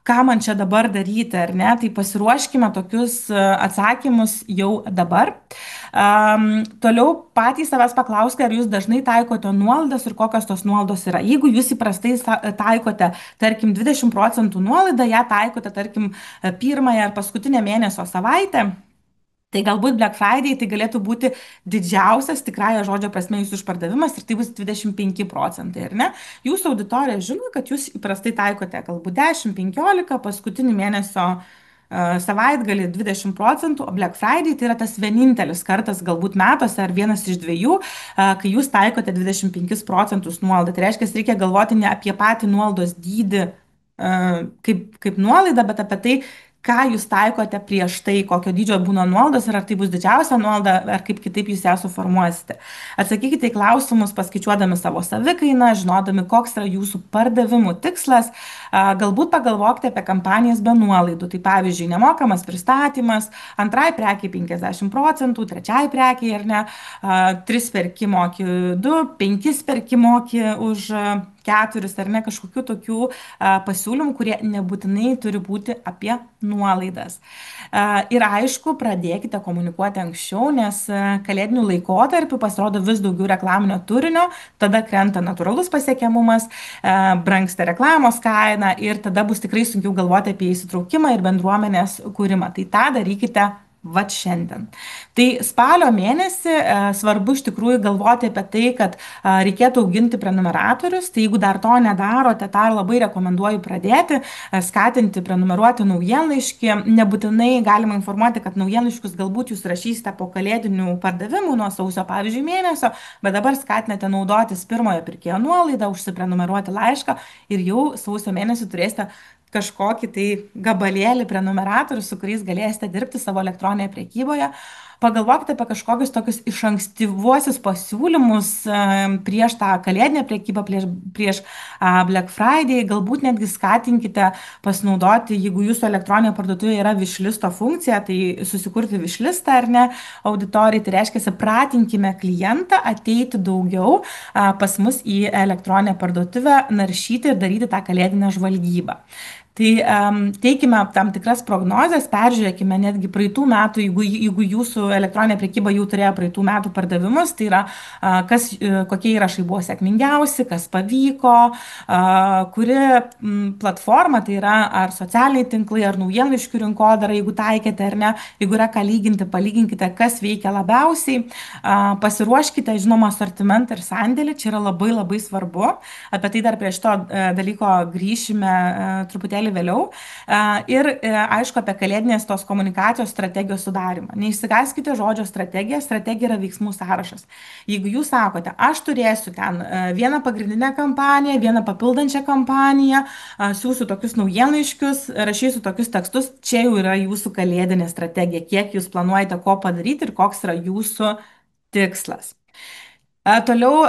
Speaker 2: ką man čia dabar daryti, ar ne? Tai pasiruoškime tokius atsakymus jau dabar. Toliau patys savęs paklauskite, ar jūs dažnai taikote nuolaidas ir kokios tos nuolaidos yra. Jeigu jūs įprastai taikote, tarkim, 20% nuolaidą, ją taikote, tarkim, pirmąją ar paskutinę mėnesio savaitę, tai galbūt Black Friday tai galėtų būti didžiausias tikrąja žodžio prasme jūsų išpardavimas ir tai bus 25%, ar ne? Jūsų auditorija žino, kad jūs įprastai taikote galbūt 10-15, paskutinį mėnesio savaitgalį 20%, o Black Friday tai yra tas vienintelis kartas galbūt metuose ar vienas iš dviejų, kai jūs taikote 25% nuolaidą. Tai reiškia, reikia galvoti ne apie patį nuolaidos dydį kaip nuolaidą, bet apie tai, ką jūs taikote prieš tai, kokio dydžio būna nuolaidos ir ar tai bus didžiausia nuolaida, ar kaip kitaip jūs ją suformuosite. Atsakykite į klausimus, paskaičiuodami savo savikainą, žinodami, koks yra jūsų pardavimų tikslas. Galbūt pagalvokite apie kampanijas be nuolaidų. Tai pavyzdžiui, nemokamas pristatymas, antrai prekiai 50%, trečiai prekiai, ar ne, 3 perki moki 2, 5 perki moki už 4, ar ne, kažkokių tokių pasiūlymų, kurie nebūtinai turi būti apie nuolaidas. Ir aišku, pradėkite komunikuoti anksčiau, nes kalėdinių laikotarpių pasirodo vis daugiau reklaminio turinio, tada krenta natūralus pasiekiamumas, brangsta reklamos kaina ir tada bus tikrai sunkiau galvoti apie įsitraukimą ir bendruomenės kūrimą. Tai tą darykite vat šiandien. Tai spalio mėnesį svarbu iš tikrųjų galvoti apie tai, kad reikėtų auginti prenumeratorius. Tai jeigu dar to nedarote, tą labai rekomenduoju pradėti, skatinti prenumeruoti naujienlaiškį. Nebūtinai galima informuoti, kad naujienlaiškius galbūt jūs rašysite po kalėdinių pardavimų nuo sausio, pavyzdžiui, mėnesio, bet dabar skatinate naudotis pirmojo pirkėjo nuolaidą, užsiprenumeruoti laišką ir jau sausio mėnesį turėsite kažkokį tai gabalėlį prenumeratorių, su kuriais galėsite dirbti savo elektroninėje prekyboje. Pagalvokite apie kažkokius tokius išankstyvuosius pasiūlymus prieš tą kalėdinę prekybą, prieš Black Friday. Galbūt netgi skatinkite pasinaudoti, jeigu jūsų elektroninė parduotuvė yra wishlisto funkcija, tai susikurti wishlistą ar ne auditorijai. Tai reiškia, pratinkime klientą ateiti daugiau pas mus į elektroninę parduotuvę, naršyti ir daryti tą kalėdinę žvalgybą. Tai teikime tam tikras prognozes, peržiūrėkime netgi praeitų metų, jeigu jūsų elektroninė prekyba jau turėjo praeitų metų pardavimus, tai yra, kokie įrašai buvo sėkmingiausi, kas pavyko, kuri platforma, tai yra ar socialiniai tinklai, ar naujienlaiškių rinkodara, jeigu taikėte ar ne, jeigu yra ką lyginti, palyginkite, kas veikia labiausiai, pasiruoškite, žinoma, asortimentą ir sandėlį, čia yra labai labai svarbu, apie tai dar prie šito dalyko grįšime truputėlį vėliau. Ir aišku, apie kalėdinės tos komunikacijos strategijos sudarimą. Neišsigąskite žodžio strategija, strategija yra veiksmų sąrašas. Jeigu jūs sakote, aš turėsiu ten vieną pagrindinę kampaniją, vieną papildančią kampaniją, siūsiu tokius naujienlaiškius, rašysiu tokius tekstus, čia jau yra jūsų kalėdinė strategija, kiek jūs planuojate ko padaryti ir koks yra jūsų tikslas. Toliau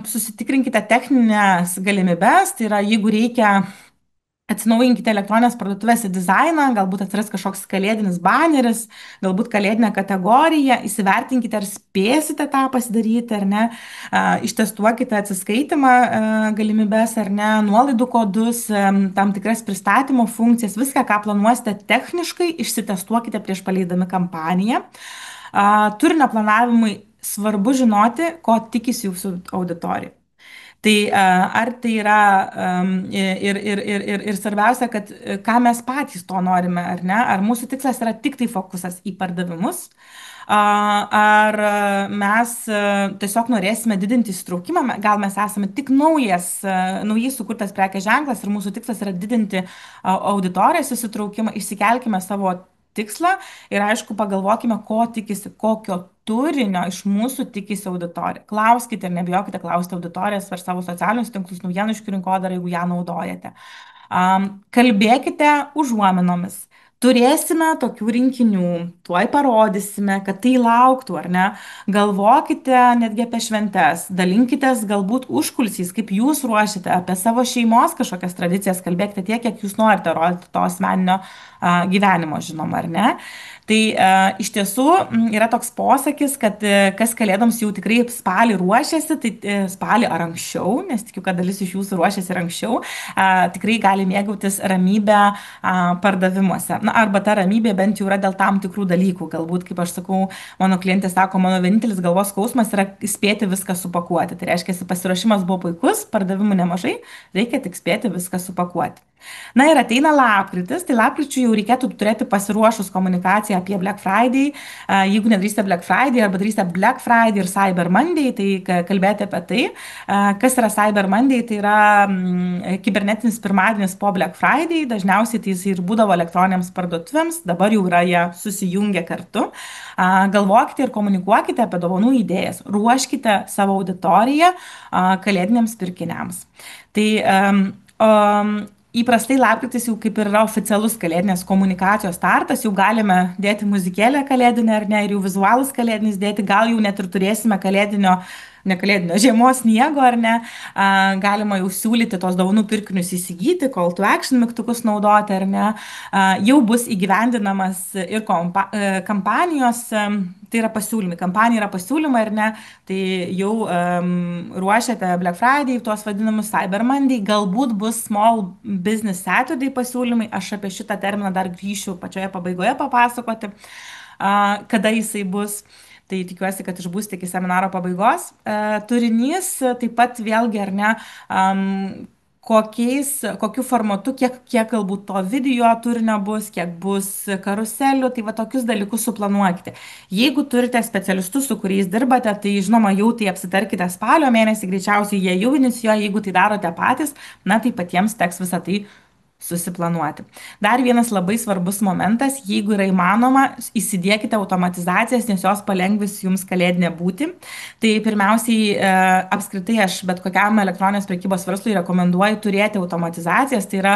Speaker 2: susitikrinkite techninės galimybes, tai yra jeigu reikia atsinaujinkite elektroninės parduotuvės dizainą, galbūt atsiras kažkoks kalėdinis baneris, galbūt kalėdinė kategorija, įsivertinkite, ar spėsite tą pasidaryti, ar ne, ištestuokite atsiskaitimą galimybės, ar ne, nuolaidų kodus, tam tikras pristatymo funkcijas, viską, ką planuosite techniškai, išsitestuokite prieš paleidami kampaniją. Turinio planavimui svarbu žinoti, ko tikisi jūsų auditorija. Tai ar tai yra ir svarbiausia, kad ką mes patys to norime, ar ne? Ar mūsų tikslas yra tik tai fokusas į pardavimus, ar mes tiesiog norėsime didinti įsitraukimą, gal mes esame tik naujai sukurtas prekės ženklas ir mūsų tikslas yra didinti auditorijos įsitraukimą, išsikelkime savo tikslą ir aišku pagalvokime, ko tikisi, kokio turinio iš mūsų tikisi auditorija. Klauskite ir nebijokite klausti auditorijas per savo socialinius tinklus, naujienlaiškių rinkodarą, jeigu ją naudojate. Kalbėkite užuominomis. Turėsime tokių rinkinių, tuoj parodysime, kad tai lauktų, ar ne? Galvokite netgi apie šventes, dalinkitės galbūt užkulisiais, kaip jūs ruošiate, apie savo šeimos kažkokias tradicijas, kalbėkite tiek, kiek jūs norite rodyti to asmeninio gyvenimo, žinoma, ar ne? Tai iš tiesų yra toks posakis, kad kas kalėdoms jau tikrai spalį ruošiasi, tai spalį ar anksčiau, nes tikiu, kad dalis iš jūsų ruošiasi ir anksčiau, tikrai gali mėgautis ramybę pardavimuose. Na, arba ta ramybė bent jau yra dėl tam tikrų dalykų. Galbūt, kaip aš sakau, mano klientė sako, mano vienintelis galvos skausmas yra spėti viską supakuoti. Tai reiškia, pasiruošimas buvo puikus, pardavimų nemažai, reikia tik spėti viską supakuoti. Na ir ateina lapkritis, tai lapkričiu jau reikėtų turėti pasiruošus komunikaciją apie Black Friday. Jeigu nedarysite Black Friday arba darysite Black Friday ir Cyber Monday, tai kalbėti apie tai. Kas yra Cyber Monday, tai yra kibernetinis pirmadienis po Black Friday, dažniausiai tai jis ir būdavo elektroniniams parduotuvėms, dabar jau yra jie susijungę kartu. Galvokite ir komunikuokite apie dovanų idėjas, ruoškite savo auditoriją kalėdiniams pirkiniams. Tai įprastai lapkritis jau kaip ir yra oficialus kalėdinės komunikacijos startas, jau galime dėti muzikėlę kalėdinę ar ne, ir jau vizualus kalėdinis dėti, gal jau net ir turėsime žiemos sniego ar ne, galima jau siūlyti tos dovanų pirkinius įsigyti, call to action mygtukus naudoti ar ne, jau bus įgyvendinamas ir kampanijos, tai yra pasiūlymai, kampanija yra pasiūlymai ar ne, tai jau ruošiate Black Friday, tuos vadinamus Cyber Monday, galbūt bus Small Business Saturday pasiūlymai, aš apie šitą terminą dar grįšiu pačioje pabaigoje papasakoti, kada jisai bus. Tai tikiuosi, kad išbūsite iki seminaro pabaigos. Turinys taip pat vėlgi, ar ne, kokiu formatu, kiek galbūt to video turinio bus, kiek bus karuselių, tai va tokius dalykus suplanuokite. Jeigu turite specialistus, su kuriais dirbate, tai žinoma, jau tai apsitarkite spalio mėnesį, greičiausiai jie jau inicijuoja, jeigu tai darote patys, na tai patiems teks visą tai susiplanuoti. Dar vienas labai svarbus momentas, jeigu yra įmanoma, įsidiekite automatizacijas, nes jos palengvis jums kalėdinę būtį. Tai pirmiausiai, apskritai aš bet kokiam elektroninės prekybos verslui rekomenduoju turėti automatizacijas, tai yra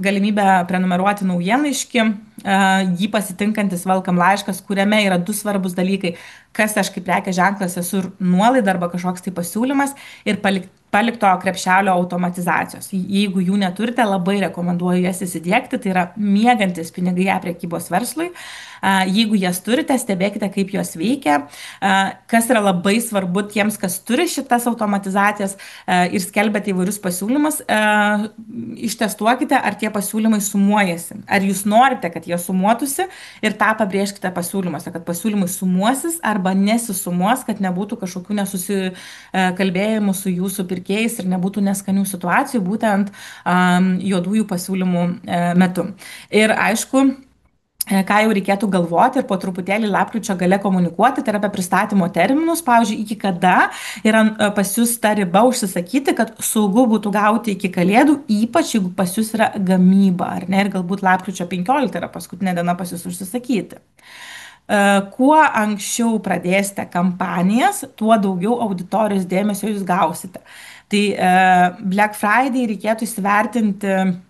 Speaker 2: galimybę prenumeruoti naujienlaiškį jį pasitinkantis welcome laiškas, kuriame yra du svarbus dalykai, kas aš kaip prekės ženklas esu ir nuolaida arba kažkoks tai pasiūlymas ir palikto krepšelio automatizacijos. Jeigu jų neturite, labai rekomenduoju jas įsidėkti, tai yra miegantis pinigai prekybos verslui. Jeigu jas turite, stebėkite, kaip jos veikia. Kas yra labai svarbu tiems, kas turi šitas automatizacijas ir skelbiate įvairius pasiūlymus, ištestuokite, ar tie pasiūlymai sumuojasi. Ar jūs norite, kad jie sumuotųsi ir tą pabrėžkite pasiūlymuose, kad pasiūlymai sumuosis arba nesisumuos, kad nebūtų kažkokių nesusikalbėjimų su jūsų pirkėjais ir nebūtų neskanių situacijų būtent juodųjų pasiūlymų metu. Ir aišku, ką jau reikėtų galvoti ir po truputėlį lapkričio gale komunikuoti, tai yra apie pristatymo terminus, pavyzdžiui, iki kada yra pas jūs ta riba užsisakyti, kad saugu būtų gauti iki kalėdų, ypač jeigu pas jūs yra gamyba, ar ne, ir galbūt lapkričio 15 yra paskutinė diena pas jūs užsisakyti. Kuo anksčiau pradėsite kampanijas, tuo daugiau auditorijos dėmesio jūs gausite. Tai Black Friday reikėtų įsivertinti,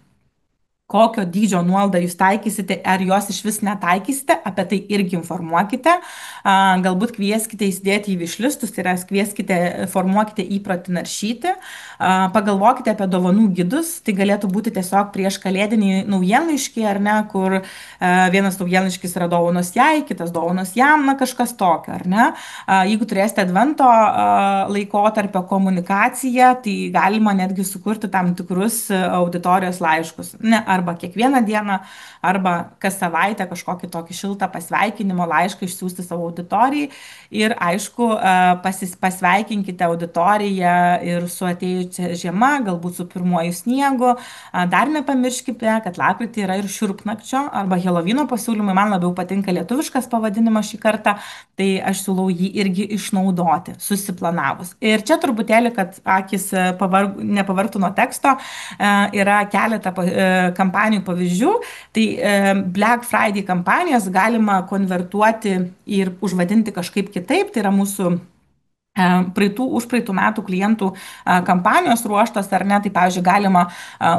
Speaker 2: kokio dydžio nuolaidą jūs taikysite, ar jos iš vis netaikysite, apie tai irgi informuokite. Galbūt kvieskite įsidėti į višlistus, tai yra kvieskite, formuokite įprotį naršyti. Pagalvokite apie dovanų gidus, tai galėtų būti tiesiog prieš kalėdinį naujienlaiškį, ar ne, kur vienas naujienlaiškis yra dovanos jai, kitas dovanos jam, na kažkas tokio, ar ne. Jeigu turėsite advento laikotarpio komunikaciją, tai galima netgi sukurti tam tikrus auditorijos laiškus. Ne, arba kiekvieną dieną, arba kas savaitę kažkokį tokį šiltą pasveikinimo laišką išsiųsti savo auditorijai. Ir aišku, pasveikinkite auditoriją ir su atėjusia žiema, galbūt su pirmuoju sniegu. Dar nepamirškite, kad lapkritį yra ir šiurpnakčio arba Helovino pasiūlymai. Man labiau patinka lietuviškas pavadinimas šį kartą, tai aš siūlau jį irgi išnaudoti, susiplanavus. Ir čia truputėlį, kad akis nepavartų nuo teksto, yra keletą kampanijų pavyzdžių. Tai Black Friday kampanijas galima konvertuoti ir užvadinti kažkaip kitaip. Tai yra mūsų užpraeitų metų klientų kampanijos ruoštos, ar ne, tai pavyzdžiui galima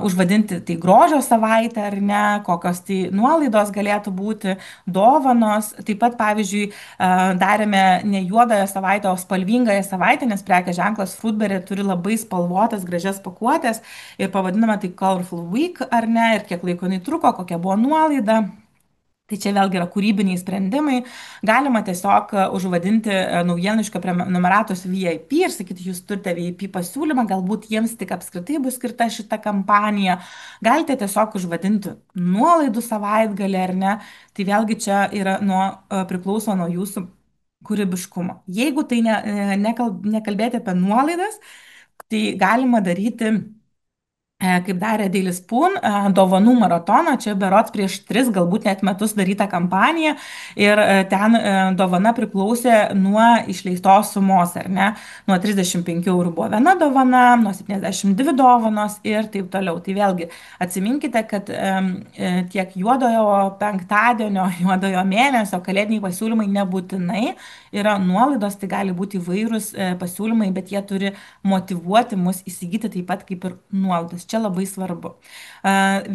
Speaker 2: užvadinti tai grožio savaitę, ar ne, kokios tai nuolaidos galėtų būti, dovanos. Taip pat, pavyzdžiui, darėme ne juodąją savaitę, o spalvingąją savaitę, nes prekės ženklas Fruitberry turi labai spalvotas, gražias pakuotės ir pavadiname tai Colorful Week, ar ne, ir kiek laiko jinai truko, kokia buvo nuolaida. Tai čia vėlgi yra kūrybiniai sprendimai. Galima tiesiog užvadinti naujienlaiškio prenumeratos VIP ir sakyti, jūs turite VIP pasiūlymą, galbūt jiems tik apskritai bus skirta šita kampanija. Galite tiesiog užvadinti nuolaidų savaitgalį, ar ne. Tai vėlgi čia yra priklauso nuo jūsų kūrybiškumo. Jeigu tai nekalbėti apie nuolaidas, tai galima daryti, kaip darė Daily Spoon, dovanų maratoną, čia berods prieš 3, galbūt net metus darytą kampaniją ir ten dovana priklausė nuo išleistos sumos, ar ne, nuo 35 eurų buvo viena dovana, nuo 72 dovanos ir taip toliau. Tai vėlgi atsiminkite, kad tiek juodojo penktadienio, juodojo mėnesio kalėdiniai pasiūlymai nebūtinai yra nuolaidos, tai gali būti įvairūs pasiūlymai, bet jie turi motyvuoti mus įsigyti taip pat kaip ir nuolaidos. Čia labai svarbu.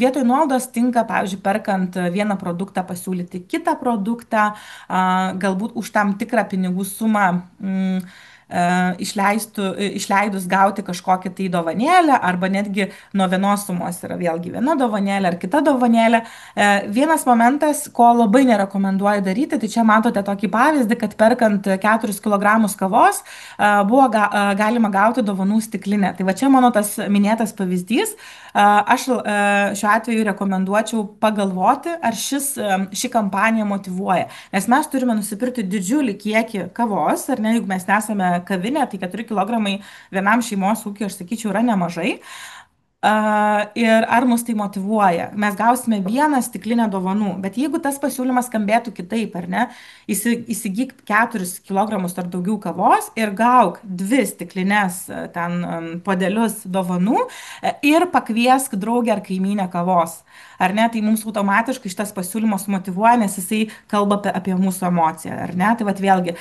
Speaker 2: Vietoj nuolaidos tinka, pavyzdžiui, perkant vieną produktą pasiūlyti kitą produktą, galbūt už tam tikrą pinigų sumą išleidus gauti kažkokią tai dovanėlę, arba netgi nuo vienos sumos yra vėlgi viena dovanėlė ar kita dovanėlė. Vienas momentas, ko labai nerekomenduoju daryti, tai čia matote tokį pavyzdį, kad perkant 4 kg kavos buvo galima gauti dovanų stiklinę. Tai va čia mano tas minėtas pavyzdys. Aš šiuo atveju rekomenduočiau pagalvoti, ar ši kampanija motyvuoja. Nes mes turime nusipirkti didžiulį kiekį kavos, ar ne, jeigu mes nesame kavinė, tai 4 kg vienam šeimos ūkiui, aš sakyčiau, yra nemažai. Ir ar mus tai motyvuoja? Mes gausime vieną stiklinę dovanų, bet jeigu tas pasiūlymas skambėtų kitaip, ar ne, įsigyk 4 kg ar daugiau kavos ir gauk 2 stiklinės ten puodelius dovanų ir pakviesk draugę ar kaimynę kavos. Ar ne, tai mums automatiškai šitas pasiūlymas motyvuoja, nes jisai kalba apie mūsų emociją, ar ne? Tai vat vėlgi,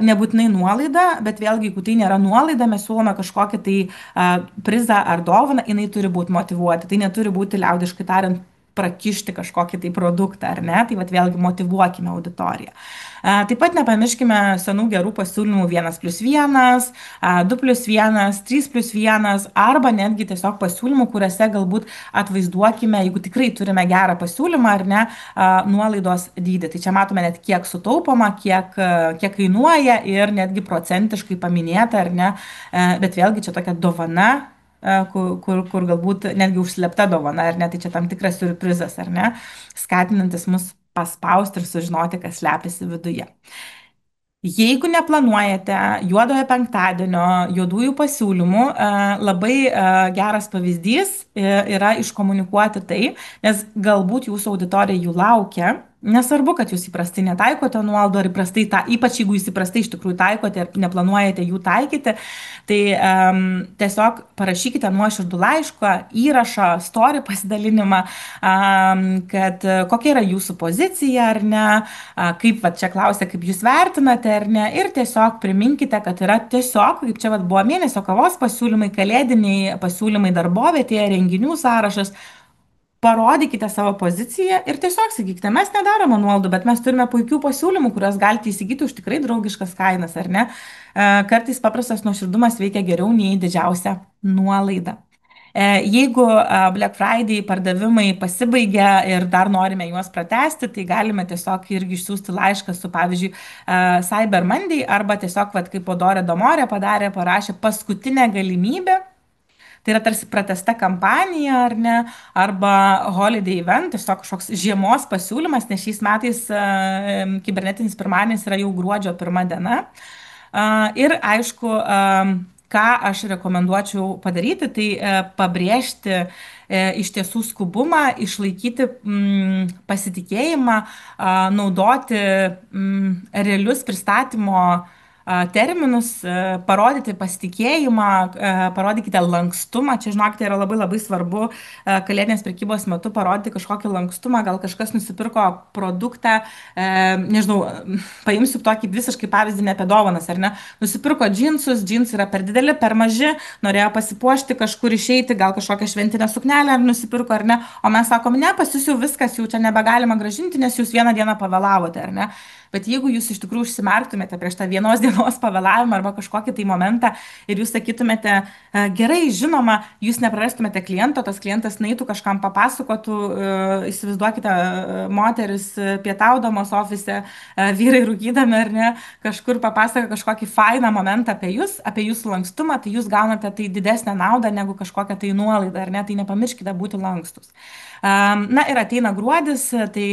Speaker 2: nebūtinai nuolaida, bet vėlgi, jeigu tai nėra nuolaida, mes siūlome kažkokią tai prizą ar dovaną, jinai turi būti motyvuoti. Tai neturi būti, liaudiškai tariant, prakišti kažkokį tai produktą, ar ne? Tai vat vėlgi motyvuokime auditoriją. Taip pat nepamirškime senų gerų pasiūlymų 1+1, 2+1, 3+1 arba netgi tiesiog pasiūlymų, kuriuose galbūt atvaizduokime, jeigu tikrai turime gerą pasiūlymą ar ne, nuolaidos dydį. Tai čia matome net kiek sutaupoma, kiek kainuoja ir netgi procentiškai paminėta ar ne, bet vėlgi čia tokia dovana kur galbūt netgi užslepta dovana, ar ne, tai čia tam tikras surprizas, ar ne, skatinantis mus paspausti ir sužinoti, kas slepiasi viduje. Jeigu neplanuojate juodojo penktadienio, juodųjų pasiūlymų, labai geras pavyzdys yra iškomunikuoti tai, nes galbūt jūsų auditorija jų laukia. Nesvarbu, kad jūs įprastai netaikote nuolaidų ar įprastai, ypač jeigu jūs įprastai iš tikrųjų taikote ir neplanuojate jų taikyti, tai tiesiog parašykite nuoširdų laišką, įrašą, story pasidalinimą, kad kokia yra jūsų pozicija ar ne, kaip va čia klausia, kaip jūs vertinate ar ne, ir tiesiog priminkite, kad yra tiesiog, kaip čia va buvo mėnesio kavos pasiūlymai, kalėdiniai pasiūlymai darbovietėje, renginių sąrašas. Parodykite savo poziciją ir tiesiog sakykite, mes nedarome nuolaidų, bet mes turime puikių pasiūlymų, kuriuos galite įsigyti už tikrai draugiškas kainas, ar ne? Kartais paprastas nuoširdumas veikia geriau nei didžiausia nuolaida. Jeigu Black Friday pardavimai pasibaigia ir dar norime juos pratesti, tai galime tiesiog irgi išsiųsti laišką su, pavyzdžiui, Cyber Monday arba tiesiog, vat, kaip Odorė Domorė padarė, parašė paskutinę galimybę. Tai yra tarsi pratesta kampanija, ar ne, arba holiday event, tiesiog kažkoks žiemos pasiūlymas, nes šiais metais kibernetinis pirmadienis yra jau gruodžio 1 diena. Ir aišku, ką aš rekomenduočiau padaryti, tai pabrėžti iš tiesų skubumą, išlaikyti pasitikėjimą, naudoti realius pristatymo terminus, parodyti pasitikėjimą, parodykite lankstumą. Čia, žinokite, yra labai labai svarbu kalėdinės prekybos metu parodyti kažkokį lankstumą. Gal kažkas nusipirko produktą, nežinau, paimsiu tokį visiškai pavyzdį ne apie dovanas, ar ne? Nusipirko džinsus, džinsai yra per dideli, per maži, norėjo pasipuošti, kažkur išeiti, gal kažkokią šventinę suknelę ar nusipirko, ar ne? O mes sakom, ne, pas jūs jau viskas, jau čia nebegalima grąžinti, nes jūs vieną dieną pavėlavote, ar ne? Bet jeigu jūs iš tikrųjų užsimerktumėte prieš tą vienos dienos pavėlavimą arba kažkokį tai momentą ir jūs sakytumėte, gerai, žinoma, jūs neprarastumėte kliento, tas klientas neitų kažkam papasakotų, įsivaizduokite, moteris pietaudamos ofise, vyrai rūkydami ar ne, kažkur papasako kažkokį fainą momentą apie jūs, apie jūsų lankstumą, tai jūs gaunate tai didesnę naudą negu kažkokią tai nuolaidą, ar ne, tai nepamirškite būti lankstus. Na ir ateina gruodis, tai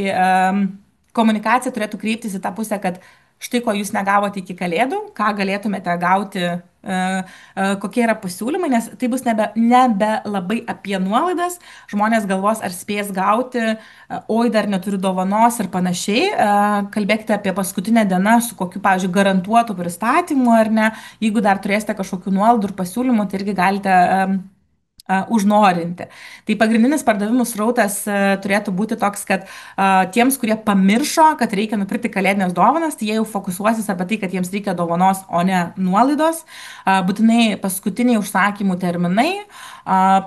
Speaker 2: komunikacija turėtų kreiptis į tą pusę, kad štai ko jūs negavote iki kalėdų, ką galėtumėte gauti, kokie yra pasiūlymai, nes tai bus nebe labai apie nuolaidas, žmonės galvos, ar spės gauti, oi dar neturiu dovanos ir panašiai. Kalbėkite apie paskutinę dieną su kokiu, pavyzdžiui, garantuotu pristatymu ar ne, jeigu dar turėsite kažkokių nuolaidų ir pasiūlymų, tai irgi galite užnorinti. Tai pagrindinis pardavimų srautas turėtų būti toks, kad tiems, kurie pamiršo, kad reikia nupirkti kalėdinės dovanas, tai jie jau fokusuosis apie tai, kad jiems reikia dovanos, o ne nuolaidos. Būtinai paskutiniai užsakymų terminai,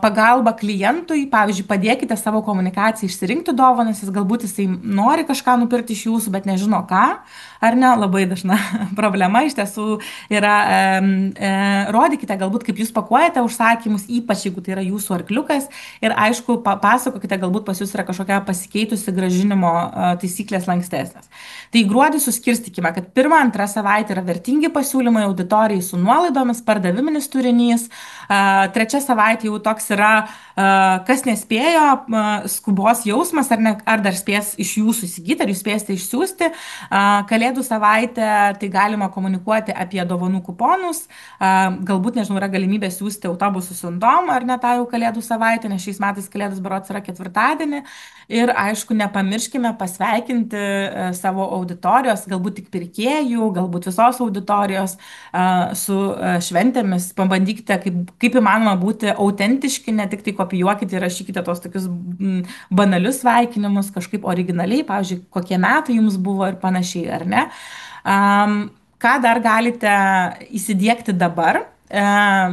Speaker 2: pagalba klientui, pavyzdžiui, padėkite savo komunikaciją išsirinkti dovanas, galbūt jisai nori kažką nupirkti iš jūsų, bet nežino ką, ar ne, labai dažna problema iš tiesų yra, rodykite galbūt, kaip jūs pakuojate užsakymus, ypač jeigu tai yra jūsų arkliukas, ir aišku, papasakokite, galbūt pas jūs yra kažkokia pasikeitusi grąžinimo taisyklės lankstesnės. Tai gruodį suskirstykime, kad 1-2 savaitė yra vertingi pasiūlymai auditorijai su nuolaidomis, pardaviminis turinys, 3 savaitė jau toks yra, kas nespėjo, skubos jausmas, ar dar spės iš jūsų įsigyti, ar jūs spėsite išsiųsti. Kalėdų savaitę tai galima komunikuoti apie dovanų kuponus, galbūt, nežinau, yra galimybė siūsti autobusų siuntom, ar ne tą jau kalėdų savaitę, nes šiais metais kalėdos berods yra ketvirtadienį. Ir aišku, nepamirškime pasveikinti savo auditorijos, galbūt tik pirkėjų, galbūt visos auditorijos su šventėmis. Pabandykite, kaip įmanoma būti autentiški, ne tik tai kopijuokite ir rašykite tos tokius banalius sveikinimus, kažkaip originaliai, pavyzdžiui, kokie metai jums buvo ir panašiai, ar ne? Ką dar galite įsidiegti dabar?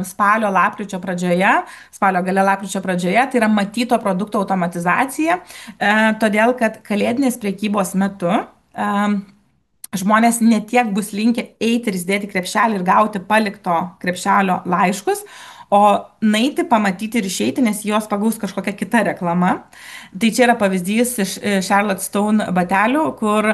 Speaker 2: spalio, lapkričio pradžioje, spalio gale, lapkričio pradžioje, tai yra matyto produkto automatizacija, todėl kad kalėdinės priekybos metu žmonės netiek bus linkę eiti ir įsidėti krepšelį ir gauti palikto krepšelio laiškus, o naiti, pamatyti ir išeiti, nes juos pagaus kažkokia kita reklama. Tai čia yra pavyzdys iš Charlotte Stone batelių, kur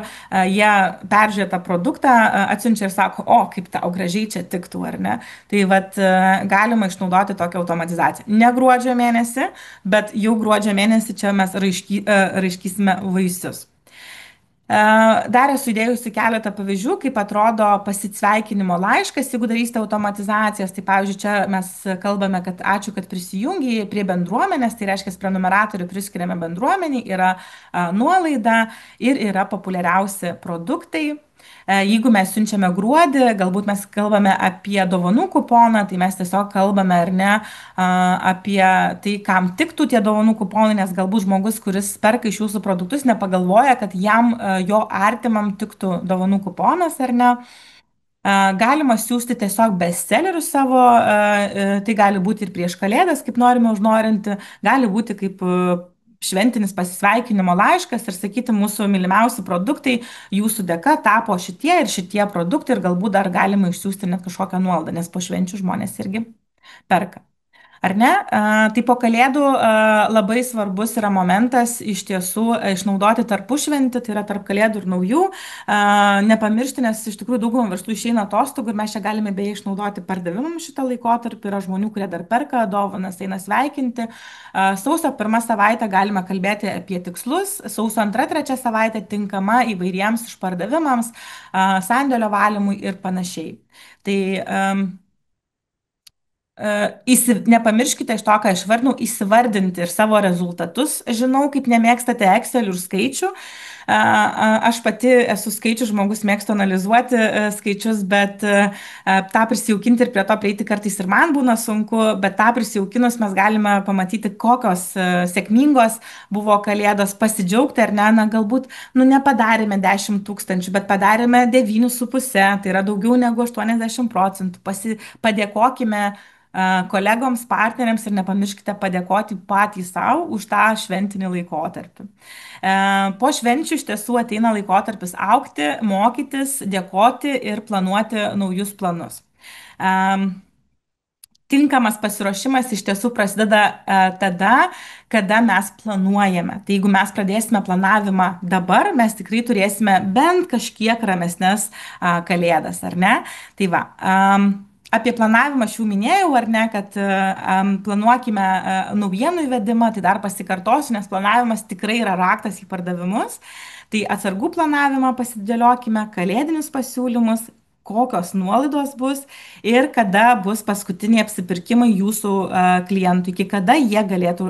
Speaker 2: jie peržiūrė tą produktą, atsiunčia ir sako, o kaip tau gražiai čia tiktų, ar ne? Tai vat galima išnaudoti tokią automatizaciją. Ne gruodžio mėnesį, bet jau gruodžio mėnesį čia mes raiškysime vaisius. Dar esu įdėjusi keletą pavyzdžių, kaip atrodo pasisveikinimo laiškas, jeigu darysite automatizacijas. Tai pavyzdžiui, čia mes kalbame, kad ačiū, kad prisijungiai prie bendruomenės, tai reiškia, prenumeratorių priskiriame bendruomeniai, yra nuolaida ir yra populiariausi produktai. Jeigu mes siunčiame gruodį, galbūt mes kalbame apie dovanų kuponą, tai mes tiesiog kalbame ar ne apie tai, kam tiktų tie dovanų kuponai, nes galbūt žmogus, kuris perka iš jūsų produktus, nepagalvoja, kad jam jo artimam tiktų dovanų kuponas ar ne. Galima siūsti tiesiog bestsellerius savo, tai gali būti ir prieš kalėdas, kaip norime užnorinti, gali būti kaip šventinis pasisveikinimo laiškas ir sakyti, mūsų mylimiausi produktai jūsų dėka tapo šitie ir šitie produktai ir galbūt dar galima išsiųsti net kažkokią nuolaidą, nes po švenčių žmonės irgi perka. Ar ne? Tai po kalėdų labai svarbus yra momentas iš tiesų išnaudoti tarpušventį, tai yra tarp kalėdų ir naujų. Nepamiršti, nes iš tikrųjų daugumą verslų išeina atostogų ir mes čia galime beje išnaudoti pardavimam šitą laikotarpį. Yra žmonių, kurie dar perka dovanas, eina sveikinti. Sausio 1 savaitę galime kalbėti apie tikslus, sausio 2-3 savaitė tinkama įvairiems išpardavimams, sandėlio valymui ir panašiai. Tai nepamirškite iš to, ką išvardinau, įsivardinti ir savo rezultatus. Žinau, kaip nemėgstate Excel ir skaičių. Aš pati esu skaičių žmogus, mėgstu analizuoti skaičius, bet tą prisijaukinti ir prie to prieiti kartais ir man būna sunku, bet tą prisijaukinus mes galime pamatyti, kokios sėkmingos buvo kalėdos, pasidžiaugti ar ne, na galbūt nepadarėme 10 000, bet padarėme 9,5, tai yra daugiau negu 80%. Padėkokime kolegoms, partneriams ir nepamirškite padėkoti patys savo už tą šventinį laikotarpį. Po švenčių iš tiesų ateina laikotarpis augti, mokytis, dėkoti ir planuoti naujus planus. Tinkamas pasiruošimas iš tiesų prasideda tada, kada mes planuojame. Tai jeigu mes pradėsime planavimą dabar, mes tikrai turėsime bent kažkiek ramesnes kalėdas, ar ne? Tai va. Apie planavimą aš jau minėjau, ar ne, kad planuokime naujienų įvedimą, tai dar pasikartosiu, nes planavimas tikrai yra raktas į pardavimus. Tai atsargų planavimą pasidėliokime, kalėdinius pasiūlymus, kokios nuolaidos bus ir kada bus paskutiniai apsipirkimai jūsų klientų, iki kada jie galėtų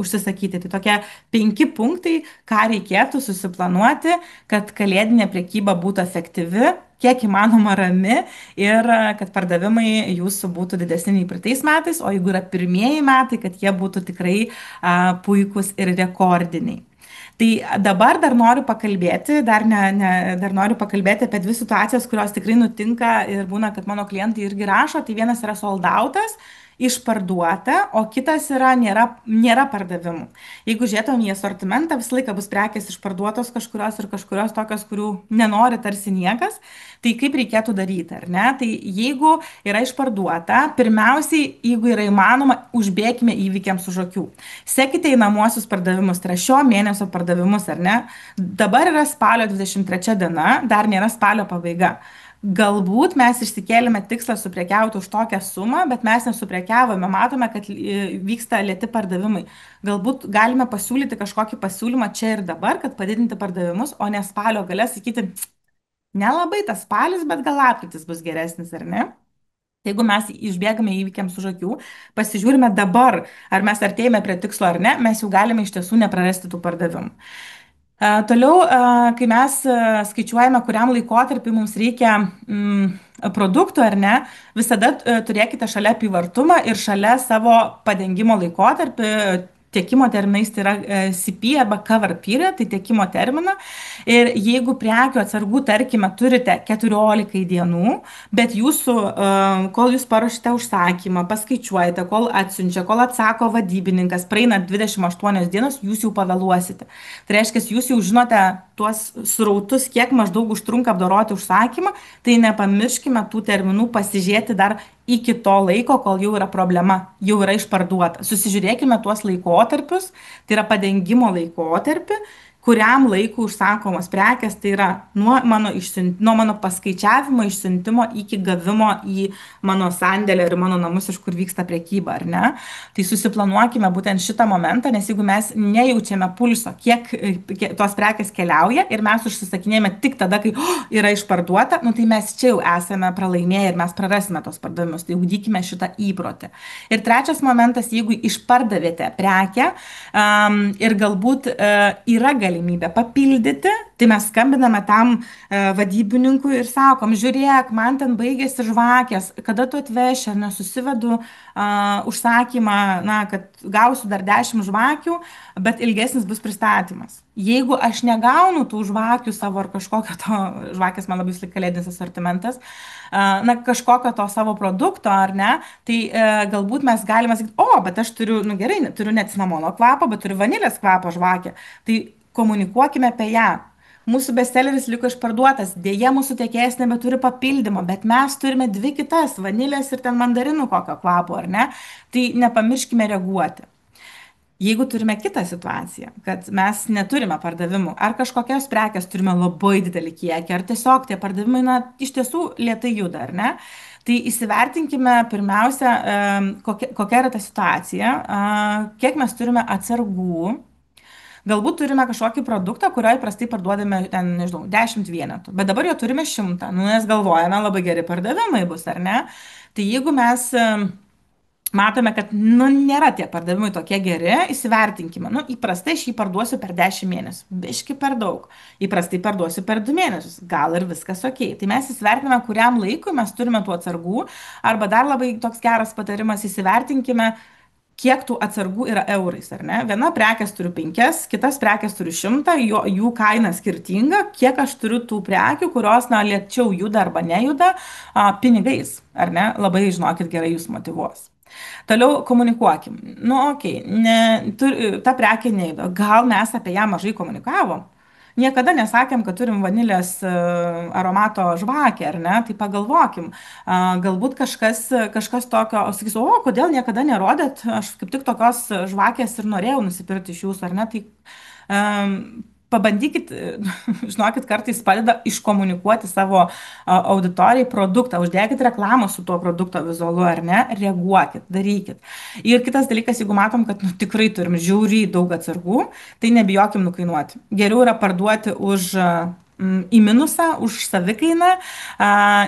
Speaker 2: užsisakyti. Tai tokie 5 punktai, ką reikėtų susiplanuoti, kad kalėdinė prekyba būtų efektyvi, kiek įmanoma rami ir kad pardavimai jūsų būtų didesni nei praeitais metais, o jeigu yra pirmieji metai, kad jie būtų tikrai puikūs ir rekordiniai. Tai dabar dar noriu pakalbėti, dar noriu pakalbėti apie 2 situacijas, kurios tikrai nutinka ir būna, kad mano klientai irgi rašo. Tai vienas yra sold outas, išparduota, o kitas yra nėra pardavimų. Jeigu žiūrėtum į asortimentą, visą laiką bus prekės išparduotos kažkurios ir kažkurios tokios, kurių nenori tarsi niekas. Tai kaip reikėtų daryti, ar ne? Tai jeigu yra išparduota, pirmiausiai, jeigu yra įmanoma, užbėkime įvykiams už akių. Sekite įnamuosius pardavimus, tai yra šio mėnesio pardavimus, ar ne? Dabar yra spalio 23 diena, dar nėra spalio pabaiga. Galbūt mes išsikėlėme tikslą suprekiauti už tokią sumą, bet mes nesuprekiavome, matome, kad vyksta lėti pardavimai. Galbūt galime pasiūlyti kažkokį pasiūlymą čia ir dabar, kad padidinti pardavimus, o ne spalio gale sakyti, nelabai tas spalis, bet gal lapkritis bus geresnis, ar ne? Jeigu mes išbėgame įvykiams už akių, pasižiūrime dabar, ar mes artėjame prie tikslo ar ne, mes jau galime iš tiesų neprarasti tų pardavimų. Toliau, kai mes skaičiuojame, kuriam laikotarpiu mums reikia produktų ar ne, visada turėkite šalia apyvartumą ir šalia savo padengimo laikotarpį, tiekimo terminais, tai yra CP arba cover period, tai tiekimo terminą. Ir jeigu prekių atsargų, tarkime, turite 14 dienų, bet jūsų, kol jūs paruošite užsakymą, paskaičiuojate, kol atsiunčia, kol atsako vadybininkas, praeina 28 dienos, jūs jau pavėluosite. Tai reiškia, jūs jau žinote tuos srautus, kiek maždaug užtrunka apdoroti užsakymą, tai nepamirškime tų terminų pasižiūrėti dar iki to laiko, kol jau yra problema, jau yra išparduota. Susižiūrėkime tuos laikotarpius, tai yra padengimo laikotarpį, kuriam laikui užsakomos prekės, tai yra nuo mano paskaičiavimo išsiuntimo iki gavimo į mano sandėlį ir mano namus, iš kur vyksta prekyba, ar ne? Tai susiplanuokime būtent šitą momentą, nes jeigu mes nejaučiame pulso, kiek tos prekės keliauja ir mes užsisakinėjame tik tada, kai yra išparduota, nu, tai mes čia jau esame pralaimėję ir mes prarasime tos pardavimus. Tai ugdykime šitą įprotį. Ir trečias momentas, jeigu išpardavėte prekę ir galbūt yra galimybė papildyti, tai mes skambiname tam vadybininkui ir sakom, žiūrėk, man ten baigėsi žvakės, kada tu atveši, ar nesusivedu užsakymą, na, kad gausiu dar 10 žvakių, bet ilgesnis bus pristatymas. Jeigu aš negaunu tų žvakių savo ar kažkokio to, žvakės man labai kalėdinis asortimentas, na, kažkokio to savo produkto, ar ne, tai galbūt mes galime sakyti, o, bet aš turiu, nu gerai, turiu net cinamono kvapą, bet turiu vanilės kvapą žvakę. Tai komunikuokime apie ją. Mūsų bestselleris liko išparduotas, dėja mūsų tiekėjas nebeturi papildymo, bet mes turime 2 kitas, vanilės ir ten mandarinų kokio kvapo, ar ne? Tai nepamirškime reaguoti. Jeigu turime kitą situaciją, kad mes neturime pardavimų, ar kažkokios prekės turime labai didelį kiekį, ar tiesiog tie pardavimai, na, iš tiesų lėtai juda, ar ne? Tai įsivertinkime pirmiausia, kokia yra ta situacija, kiek mes turime atsargų. Galbūt turime kažkokį produktą, kurio įprastai parduodame ten, nežinau, 10 vienetų, bet dabar jo turime 100, nu, nes galvojame, labai geri pardavimai bus, ar ne? Tai jeigu mes matome, kad, nu, nėra tie pardavimai tokie geri, įsivertinkime, nu, įprastai aš jį parduosiu per 10 mėnesių, biški per daug, įprastai parduosiu per 2 mėnesius, gal ir viskas ok. Tai mes įsivertiname, kuriam laikui mes turime tų atsargų, arba dar labai toks geras patarimas, įsivertinkime, kiek tų atsargų yra eurais, ar ne? Viena prekės turiu 5, kitas prekės turiu 100, jų kaina skirtinga, kiek aš turiu tų prekių, kurios, na, lėčiau juda arba nejuda, pinigais, ar ne? Labai, žinokit, gerai jūs motyvuos. Toliau komunikuokim. Nu, okei, ta prekė nejuda, gal mes apie ją mažai komunikavom. Niekada nesakėm, kad turim vanilės aromato žvakę, ar ne? Tai pagalvokim. Galbūt kažkas tokio, sakys, o kodėl niekada nerodėt, aš kaip tik tokios žvakės ir norėjau nusipirkti iš jūsų, ar ne? Tai pabandykit, žinokit, kartais padeda iškomunikuoti savo auditorijai produktą, uždėkit reklamą su tuo produkto vizualu, ar ne, reaguokit, darykit. Ir kitas dalykas, jeigu matom, kad nu, tikrai turim žiauriai daug atsargų, tai nebijokim nukainuoti. Geriau yra parduoti į minusą, už savikainą,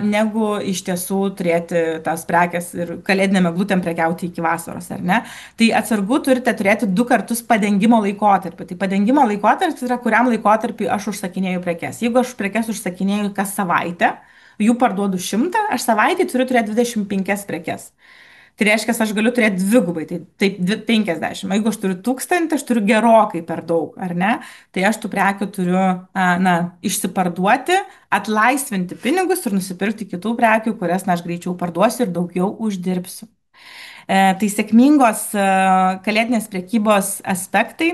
Speaker 2: negu iš tiesų turėti tas prekes ir kalėdinėm eglutėm prekiauti iki vasaros, ar ne? Tai atsargų turite turėti 2 kartus padengimo laikotarpį. Tai padengimo laikotarpis yra, kuriam laikotarpį aš užsakinėju prekes. Jeigu aš prekes užsakinėju kas savaitę, jų parduodu 100, aš savaitį turiu turėti 25 prekes. Tai reiškia, aš galiu turėti dvigubai, tai 50. Jeigu aš turiu 1000, aš turiu gerokai per daug, ar ne? Tai aš tų prekių turiu, na, išsiparduoti, atlaisvinti pinigus ir nusipirkti kitų prekių, kurias, na, aš greičiau parduosiu ir daugiau uždirbsiu. Tai sėkmingos kalėdinės prekybos aspektai,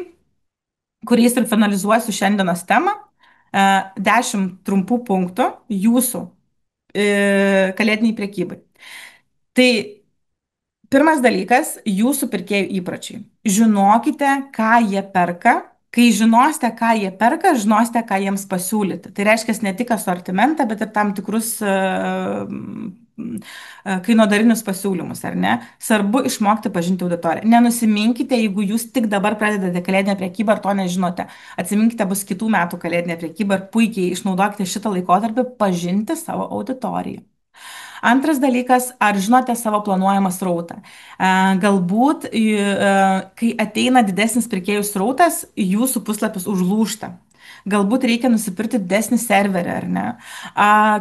Speaker 2: kuriais ir finalizuosiu šiandienos temą. 10 trumpų punktų jūsų kalėdiniai prekybai. Tai pirmas dalykas - jūsų pirkėjų įpročiai. Žinokite, ką jie perka. Kai žinosite, ką jie perka, žinosite, ką jiems pasiūlyti. Tai reiškia ne tik asortimentą, bet ir tam tikrus kainodarinius pasiūlymus, ar ne? Svarbu išmokti pažinti auditoriją. Nenusiminkite, jeigu jūs tik dabar pradedate kalėdinę prekybą ir to nežinote. Atsiminkite, bus kitų metų kalėdinė prekyba ir puikiai išnaudokite šitą laikotarpį pažinti savo auditoriją. Antras dalykas, ar žinote savo planuojamą srautą? Galbūt, kai ateina didesnis pirkėjų srautas, jūsų puslapis užlūžta. Galbūt reikia nusipirkti didesnį serverį, ar ne?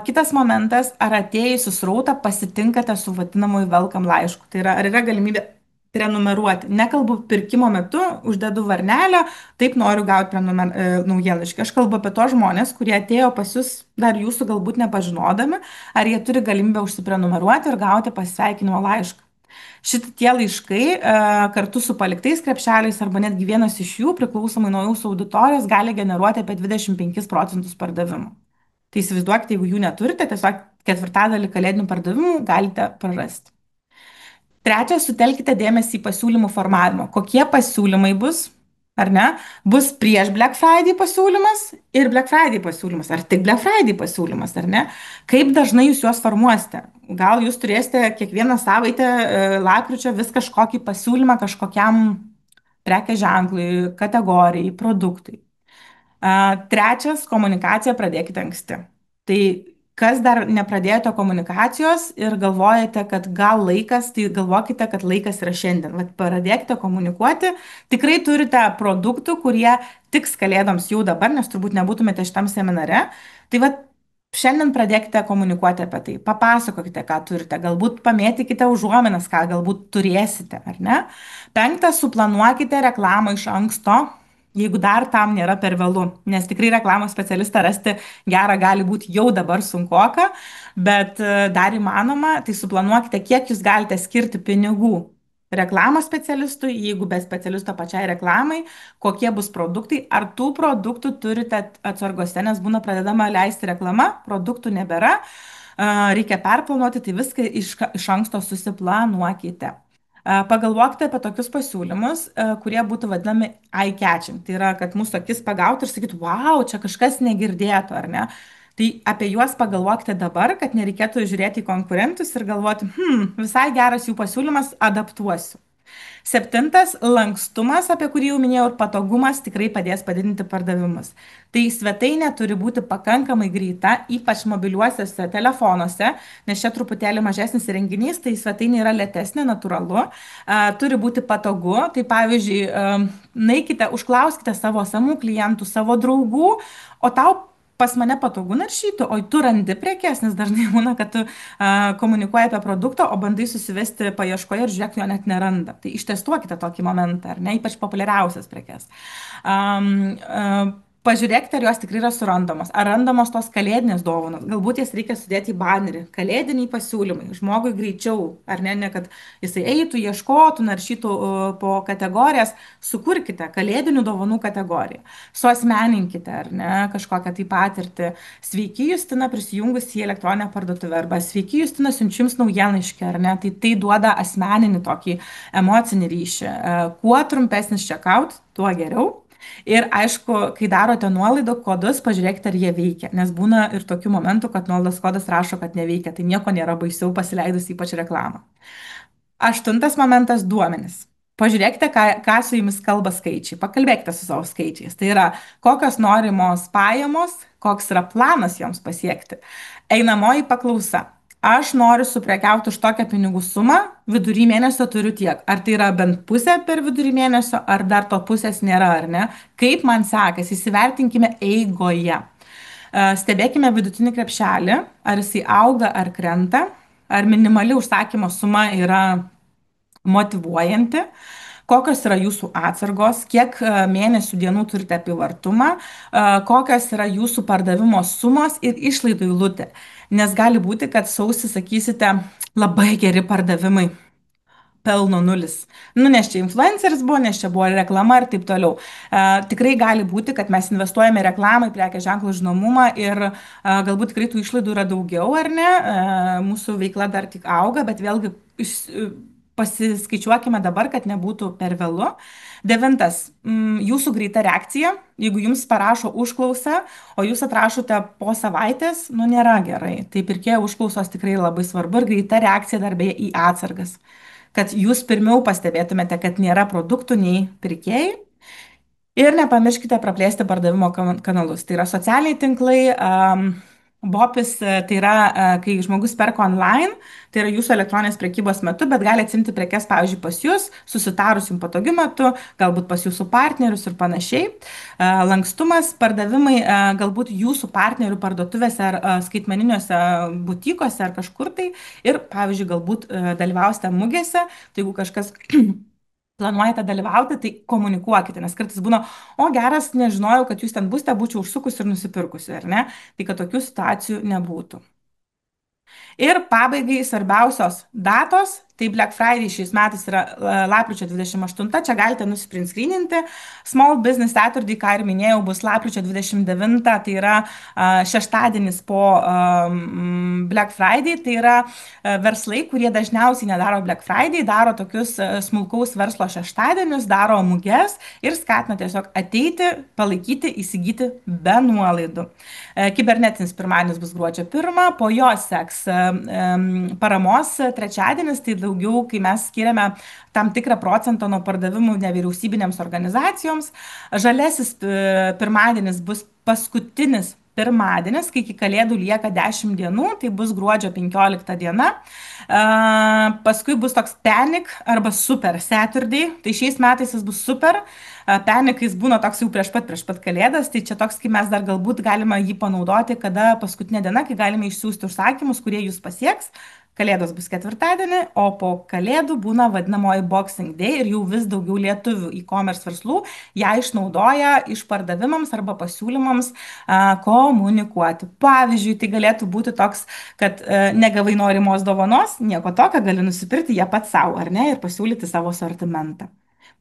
Speaker 2: Kitas momentas, ar atėjus į srautą pasitinkate su vadinamoju welcome laišku. Tai yra, ar yra galimybė prenumeruoti. Nekalbu pirkimo metu, uždedu varnelę, taip noriu gauti naujienlaiškį. Aš kalbu apie tos žmonės, kurie atėjo pas jūs dar jūsų galbūt nepažinodami, ar jie turi galimybę užsiprenumeruoti ir gauti pasveikinimo laišką. Šitie laiškai kartu su paliktais krepšeliais arba netgi vienas iš jų, priklausomai nuo jūsų auditorijos, gali generuoti apie 25% pardavimų. Tai įsivaizduokite, jeigu jų neturite, tiesiog ketvirtadalį kalėdinių pardavimų galite prarasti. Trečias, sutelkite dėmesį į pasiūlymų formavimą. Kokie pasiūlymai bus, ar ne? Bus prieš Black Friday pasiūlymas ir Black Friday pasiūlymas, ar tik Black Friday pasiūlymas, ar ne? Kaip dažnai jūs juos formuosite? Gal jūs turėsite kiekvieną savaitę lapkričio vis kažkokį pasiūlymą kažkokiam prekės ženklui, kategorijai, produktui. Trečias, komunikaciją pradėkite anksti. Tai kas dar nepradėjote komunikacijos ir galvojate, kad gal laikas, tai galvokite, kad laikas yra šiandien. Vat pradėkite komunikuoti. Tikrai turite produktų, kurie tiks kalėdoms jau dabar, nes turbūt nebūtumėte šitam seminare. Tai vat šiandien pradėkite komunikuoti apie tai. Papasakokite, ką turite. Galbūt pamėtykite užuominas, ką galbūt turėsite, ar ne? Penktas, suplanuokite reklamą iš anksto, jeigu dar tam nėra per vėlu, nes tikrai reklamos specialistą rasti gerą gali būti jau dabar sunkoka, bet dar įmanoma, tai suplanuokite, kiek jūs galite skirti pinigų reklamos specialistui, jeigu be specialisto pačiai reklamai, kokie bus produktai, ar tų produktų turite atsargose, nes būna pradedama leisti reklama, produktų nebėra, reikia perplanuoti, tai viską iš anksto susiplanuokite. Pagalvokite apie tokius pasiūlymus, kurie būtų vadinami eye-catching. Tai yra, kad mūsų akis pagautų ir sakytų, wow, čia kažkas negirdėto, ar ne? Tai apie juos pagalvokite dabar, kad nereikėtų žiūrėti į konkurentus ir galvoti, visai geras jų pasiūlymas, adaptuosiu. Septintas, lankstumas, apie kurį jau minėjau, ir patogumas tikrai padės padidinti pardavimus. Tai svetainė turi būti pakankamai greita, ypač mobiliuosiuose telefonuose, nes čia truputėlį mažesnis įrenginys, tai svetainė yra lėtesnė, natūralu, turi būti patogu. Tai pavyzdžiui, naikite, užklauskite savo samų klientų, savo draugų, o tau pas mane patogu naršyti, o tu randi prekes, nes dažnai būna, kad tu komunikuoji apie produktą, o bandai susivesti paieškoje ir žiūrėk, jo net neranda. Tai ištestuokite tokį momentą, ar ne, ypač populiariausias prekes. Pažiūrėkite, ar jos tikrai yra surandamos. Ar randamos tos kalėdinės dovanos. Galbūt jas reikia sudėti į banerį. Kalėdiniai pasiūlymai. Žmogui greičiau, ar ne, ne kad jisai eitų, ieškotų, naršytų po kategorijas. Sukurkite kalėdinių dovanų kategoriją. Suasmeninkite, ar ne, kažkokią tai patirtį. Sveiki, Justina, prisijungus į elektroninę parduotuvę. Arba sveiki, Justina, siunčiu jums naujienlaiškį, ar ne. Tai duoda asmeninį tokį emocinį ryšį. Kuo trumpesnis checkout, tuo geriau. Ir aišku, kai darote nuolaidų kodus, pažiūrėkite, ar jie veikia, nes būna ir tokių momentų, kad nuolaidos kodas rašo, kad neveikia, tai nieko nėra baisiau pasileidus ypač reklamą. Aštuntas momentas - duomenis. Pažiūrėkite, ką su jumis kalba skaičiai. Pakalbėkite su savo skaičiais. Tai yra, kokios norimos pajamos, koks yra planas joms pasiekti. Einamoji paklausa. Aš noriu suprekiauti už tokią pinigų sumą, vidury mėnesio turiu tiek. Ar tai yra bent pusė per vidurį mėnesio, ar dar to pusės nėra, ar ne? Kaip man sekasi, įsivertinkime eigoje. Stebėkime vidutinį krepšelį, ar jisai auga ar krenta, ar minimali užsakymo suma yra motyvuojanti, kokios yra jūsų atsargos, kiek mėnesių dienų turite apyvartumą, kokios yra jūsų pardavimo sumos ir išlaidų eilutė. Nes gali būti, kad sausį sakysite labai geri pardavimai, pelno nulis. Nu, nes čia influenceris buvo, nes čia buvo reklama ir taip toliau. Tikrai gali būti, kad mes investuojame reklamą į prekės ženklų žinomumą ir galbūt tikrai tų išlaidų yra daugiau, ar ne? Mūsų veikla dar tik auga, bet vėlgi pasiskaičiuokime dabar, kad nebūtų per vėlu. Devintas, jūsų greita reakcija. Jeigu jums parašo užklausą, o jūs atrašote po savaitės, nu nėra gerai. Tai pirkėjo užklausos tikrai labai svarbu ir greita reakcija dar beje į atsargas. Kad jūs pirmiau pastebėtumėte, kad nėra produktų nei pirkėjai. Ir nepamirškite praplėsti pardavimo kanalus. Tai yra socialiniai tinklai, Bopis tai yra, kai žmogus perka online, tai yra jūsų elektroninės prekybos metu, bet gali atsimti prekes, pavyzdžiui, pas jūs, susitarus jums patogiu metu, galbūt pas jūsų partnerius ir panašiai. Lankstumas, pardavimai galbūt jūsų partnerių parduotuvėse ar skaitmeniniuose butikose ar kažkur tai. Ir, pavyzdžiui, galbūt dalyvausite mugėse, tai jeigu kažkas planuojate dalyvauti, tai komunikuokite, nes kartais būna, o geras, nežinojau, kad jūs ten būsite, būčiau užsukus ir nusipirkusi, ar ne? Tai kad tokių situacijų nebūtų. Ir pabaigai svarbiausios datos. Tai Black Friday šiais metais yra lapkričio 28, čia galite nusiprintskryninti. Small Business Saturday, ką ir minėjau, bus lapkričio 29, tai yra šeštadienis po Black Friday. Tai yra verslai, kurie dažniausiai nedaro Black Friday, daro tokius smulkaus verslo šeštadienius, daro muges ir skatina tiesiog ateiti, palaikyti, įsigyti be nuolaidų. Kibernetinis pirmadienis bus gruodžio 1, po jo seks paramos trečiadienis, tai daugiau, kai mes skiriame tam tikrą procentą nuo pardavimų nevyriausybinėms organizacijoms. Žalesis pirmadienis bus paskutinis pirmadienis, kai iki kalėdų lieka 10 dienų, tai bus gruodžio 15 diena. Paskui bus toks Panic arba Super Saturday, tai šiais metais jis bus super. Panikais būna toks jau prieš pat kalėdas, tai čia toks, kai mes dar galbūt galime jį panaudoti, kada paskutinė diena, kai galime išsiųsti užsakymus, kurie jūs pasieks. Kalėdos bus ketvirtadienį, o po kalėdų būna vadinamoji Boxing Day ir jau vis daugiau lietuvių e-commerce verslų ją išnaudoja išpardavimams arba pasiūlymams komunikuoti. Pavyzdžiui, tai galėtų būti toks, kad negavai norimos dovanos, nieko tokio, gali nusipirkti ją pats savo, ar ne, ir pasiūlyti savo sortimentą.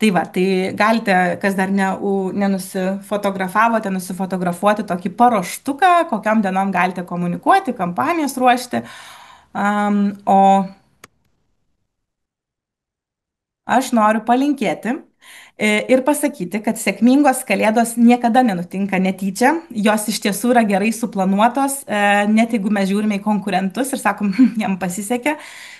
Speaker 2: Tai va, tai galite, kas dar nenusifotografavote, nusifotografuoti tokį paruoštuką, kokiam dienom galite komunikuoti, kampanijas ruošti. O aš noriu palinkėti ir pasakyti, kad sėkmingos kalėdos niekada nenutinka netyčia, jos iš tiesų yra gerai suplanuotos, net jeigu mes žiūrime į konkurentus ir sakom, jam pasisekė.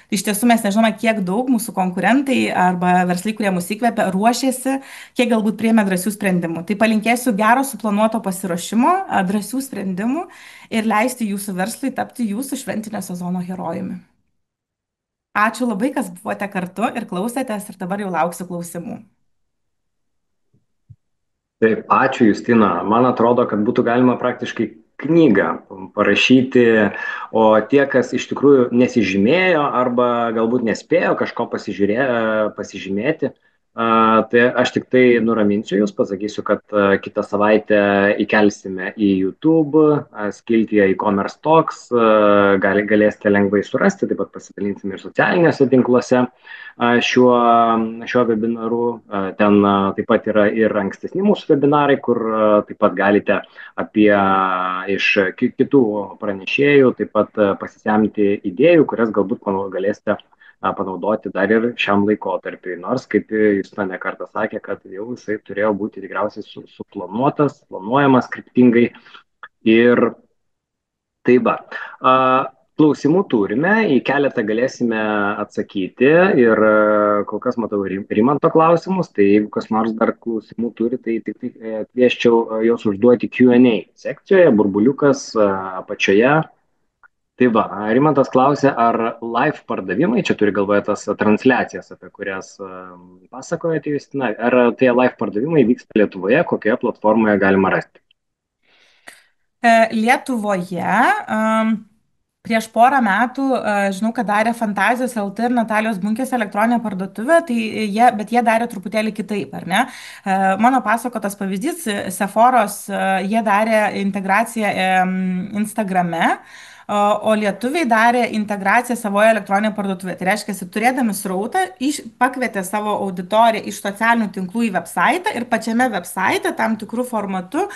Speaker 2: Iš tiesų mes nežinome, kiek daug mūsų konkurentai arba verslai, kurie mus įkvepia, ruošėsi, kiek galbūt priėmė drąsių sprendimų. Tai palinkėsiu gero suplanuoto pasiruošimo, drąsių sprendimų ir leisti jūsų verslui tapti jūsų šventinio sezono herojumi. Ačiū labai, kas buvote kartu ir klausėtės ir dabar jau lauksiu klausimų.
Speaker 1: Taip, ačiū Justina. Man atrodo, kad būtų galima praktiškai knygą parašyti, o tie, kas iš tikrųjų nesižymėjo arba galbūt nespėjo kažko pasižymėti, tai aš tik tai nuraminsiu Jūs, pasakysiu, kad kitą savaitę įkelsime į YouTube, skiltyje e-commerce talks, galėsite lengvai surasti, taip pat pasidalinsime ir socialiniuose tinkluose šiuo webinaru. Ten taip pat yra ir ankstesni mūsų webinarai, kur taip pat galite iš kitų pranešėjų taip pat pasisemti idėjų, kurias galbūt galėsite panaudoti dar ir šiam laikotarpiui. Nors, kaip Justina ne kartą sakė, kad jau jisai turėjo būti tikriausiai suplanuotas, planuojamas kryptingai. Ir tai va. Klausimų turime, į keletą galėsime atsakyti ir kol kas matau Rimanto klausimus, tai jeigu kas nors dar klausimų turi, tai tik kvieščiau juos užduoti Q&A sekcijoje, burbuliukas apačioje. Tai va, Rimantas klausė, ar live pardavimai, čia turi galvoje tas transliacijas, apie kurias pasakojate Justina, ar tie live pardavimai vyksta Lietuvoje, kokioje platformoje galima rasti?
Speaker 2: Lietuvoje prieš porą metų, žinau, kad darė Fantazijos LT ir Natalijos Bunkės elektroninę parduotuvę, bet jie darė truputėlį kitaip, ar ne? Mano pasakotas pavyzdys, Sephoros, jie darė integraciją Instagrame, o lietuviai darė integraciją savoje elektroninėje parduotuvėje. Tai reiškia, turėdami srautą, pakvietė savo auditoriją iš socialinių tinklų į website ir pačiame website tam tikrų formatų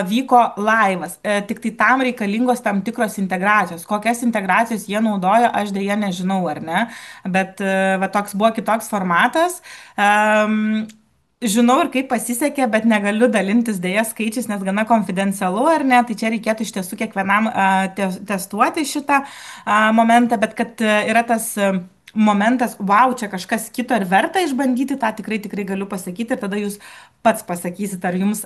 Speaker 2: vyko laivas. Tik tai tam reikalingos tam tikros integracijos. Kokias integracijos jie naudojo, aš dėja nežinau, ar ne. Bet va, toks buvo kitoks formatas. Žinau ir kaip pasisekė, bet negaliu dalintis dėja skaičiais, nes gana konfidencialu, ar ne, tai čia reikėtų iš tiesų kiekvienam testuoti šitą momentą, bet kad yra tas momentas, wow, čia kažkas kito ir verta išbandyti, tą tikrai, tikrai galiu pasakyti ir tada jūs pats pasakysit, ar jums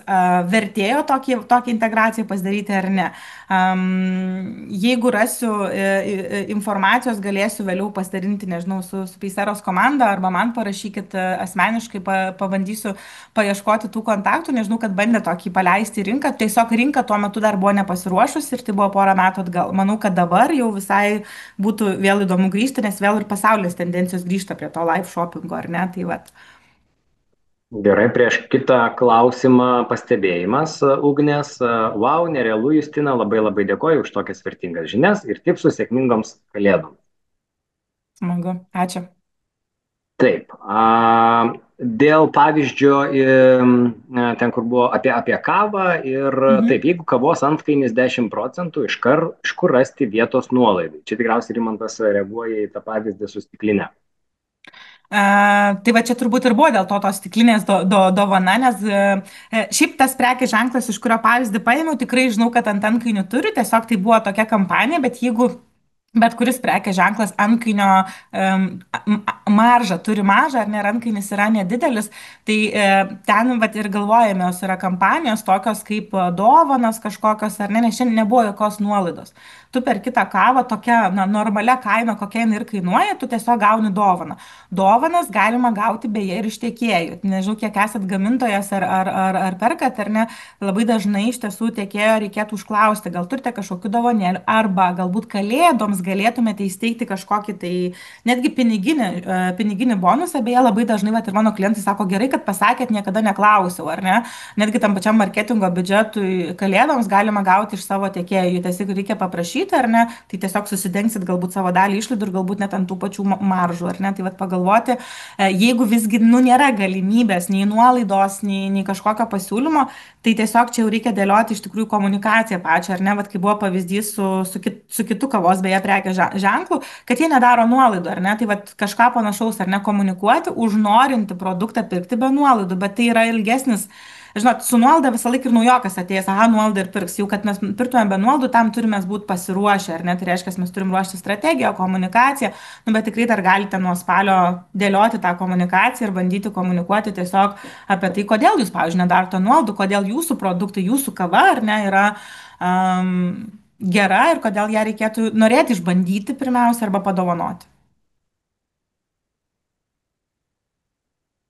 Speaker 2: vertėjo tokią integraciją pasidaryti ar ne. Jeigu rasiu informacijos, galėsiu vėliau pasidalinti, nežinau, su Peiseros komanda arba man parašykit asmeniškai, pabandysiu paieškoti tų kontaktų, nežinau, kad bandė tokį paleisti į rinką, tiesiog rinka tuo metu dar buvo nepasiruošusi ir tai buvo porą metų atgal. Manau, kad dabar jau visai būtų vėl įdomu grįžti, nes vėl ir pasaulis tendencijos grįžta prie to live shoppingo, ar ne? Tai vat.
Speaker 1: Gerai, prieš kitą klausimą pastebėjimas Ugnės. Wow, nerealu, Justina, labai labai dėkoju už tokias vertingas žinias ir tipsus sėkmingoms kalėdoms.
Speaker 2: Smagu. Ačiū.
Speaker 1: Taip, dėl pavyzdžio, ten, kur buvo apie kavą ir
Speaker 2: Mhm.
Speaker 1: taip, jeigu kavos antkainis 10%, iš kur rasti vietos nuolaidai? Čia tikriausiai Rimantas reaguoja į tą pavyzdį su stikline.
Speaker 2: Tai va čia turbūt ir buvo dėl to tos stiklinės dovana, nes šiaip tas prekės ženklas, iš kurio pavyzdį paėmiau, tikrai žinau, kad ant antkainių turi, tiesiog tai buvo tokia kampanija, bet jeigu bet kuris prekės ženklas antkainio maržą turi mažą, ar ne, ir antkainis yra nedidelis, tai ten vat, ir galvojame, jos yra kampanijos tokios kaip dovanos kažkokios, ar ne, nes šiandien nebuvo jokios nuolaidos. Tu per kitą kavą tokia normalia kaina, kokia jinai ir kainuoja, tu tiesiog gauni dovaną. Dovanas galima gauti beje ir iš tiekėjų. Nežinau, kiek esat gamintojas ar perkat, ar ne, labai dažnai iš tiesų tiekėjo reikėtų užklausti, gal turite kažkokių dovanėlių, arba galbūt kalėdoms galėtumėte įsteigti kažkokį tai netgi piniginį bonusą, beje, labai dažnai, vat, ir mano klientai sako, gerai, kad pasakėt, niekada neklausiau, ar ne? Netgi tam pačiam marketingo biudžetui kalėdoms galima gauti iš savo tiekėjų, tiesiog reikia paprašyti, ar ne, tai tiesiog susidengsit galbūt savo dalį išlaidų ir galbūt net ant tų pačių maržų, ar ne, tai vat pagalvoti, jeigu visgi, nu, nėra galimybės, nei nuolaidos, nei kažkokio pasiūlymo, tai tiesiog čia jau reikia dėlioti iš tikrųjų komunikaciją pačią, ar ne, vat kai buvo pavyzdys su kitu kavos, beje, prekės ženklu, kad jie nedaro nuolaidų, ar ne, tai vat kažką panašaus, ar ne, komunikuoti, užnorinti produktą pirkti be nuolaidų, bet tai yra ilgesnis. Žinot, su nuolaida visą laiką ir naujokas atėjęs, aha, nuolaida ir pirks, jau kad mes pirktume be nuolaidų, tam turime būti pasiruošę, ar ne, tai reiškia, mes turim ruošti strategiją, komunikaciją, nu, bet tikrai dar galite nuo spalio dėlioti tą komunikaciją ir bandyti komunikuoti tiesiog apie tai, kodėl jūs, pavyzdžiui, nedarote nuolaidų, kodėl jūsų produktai, jūsų kava, ar ne, yra gera ir kodėl ją reikėtų norėti išbandyti pirmiausia arba padovanoti.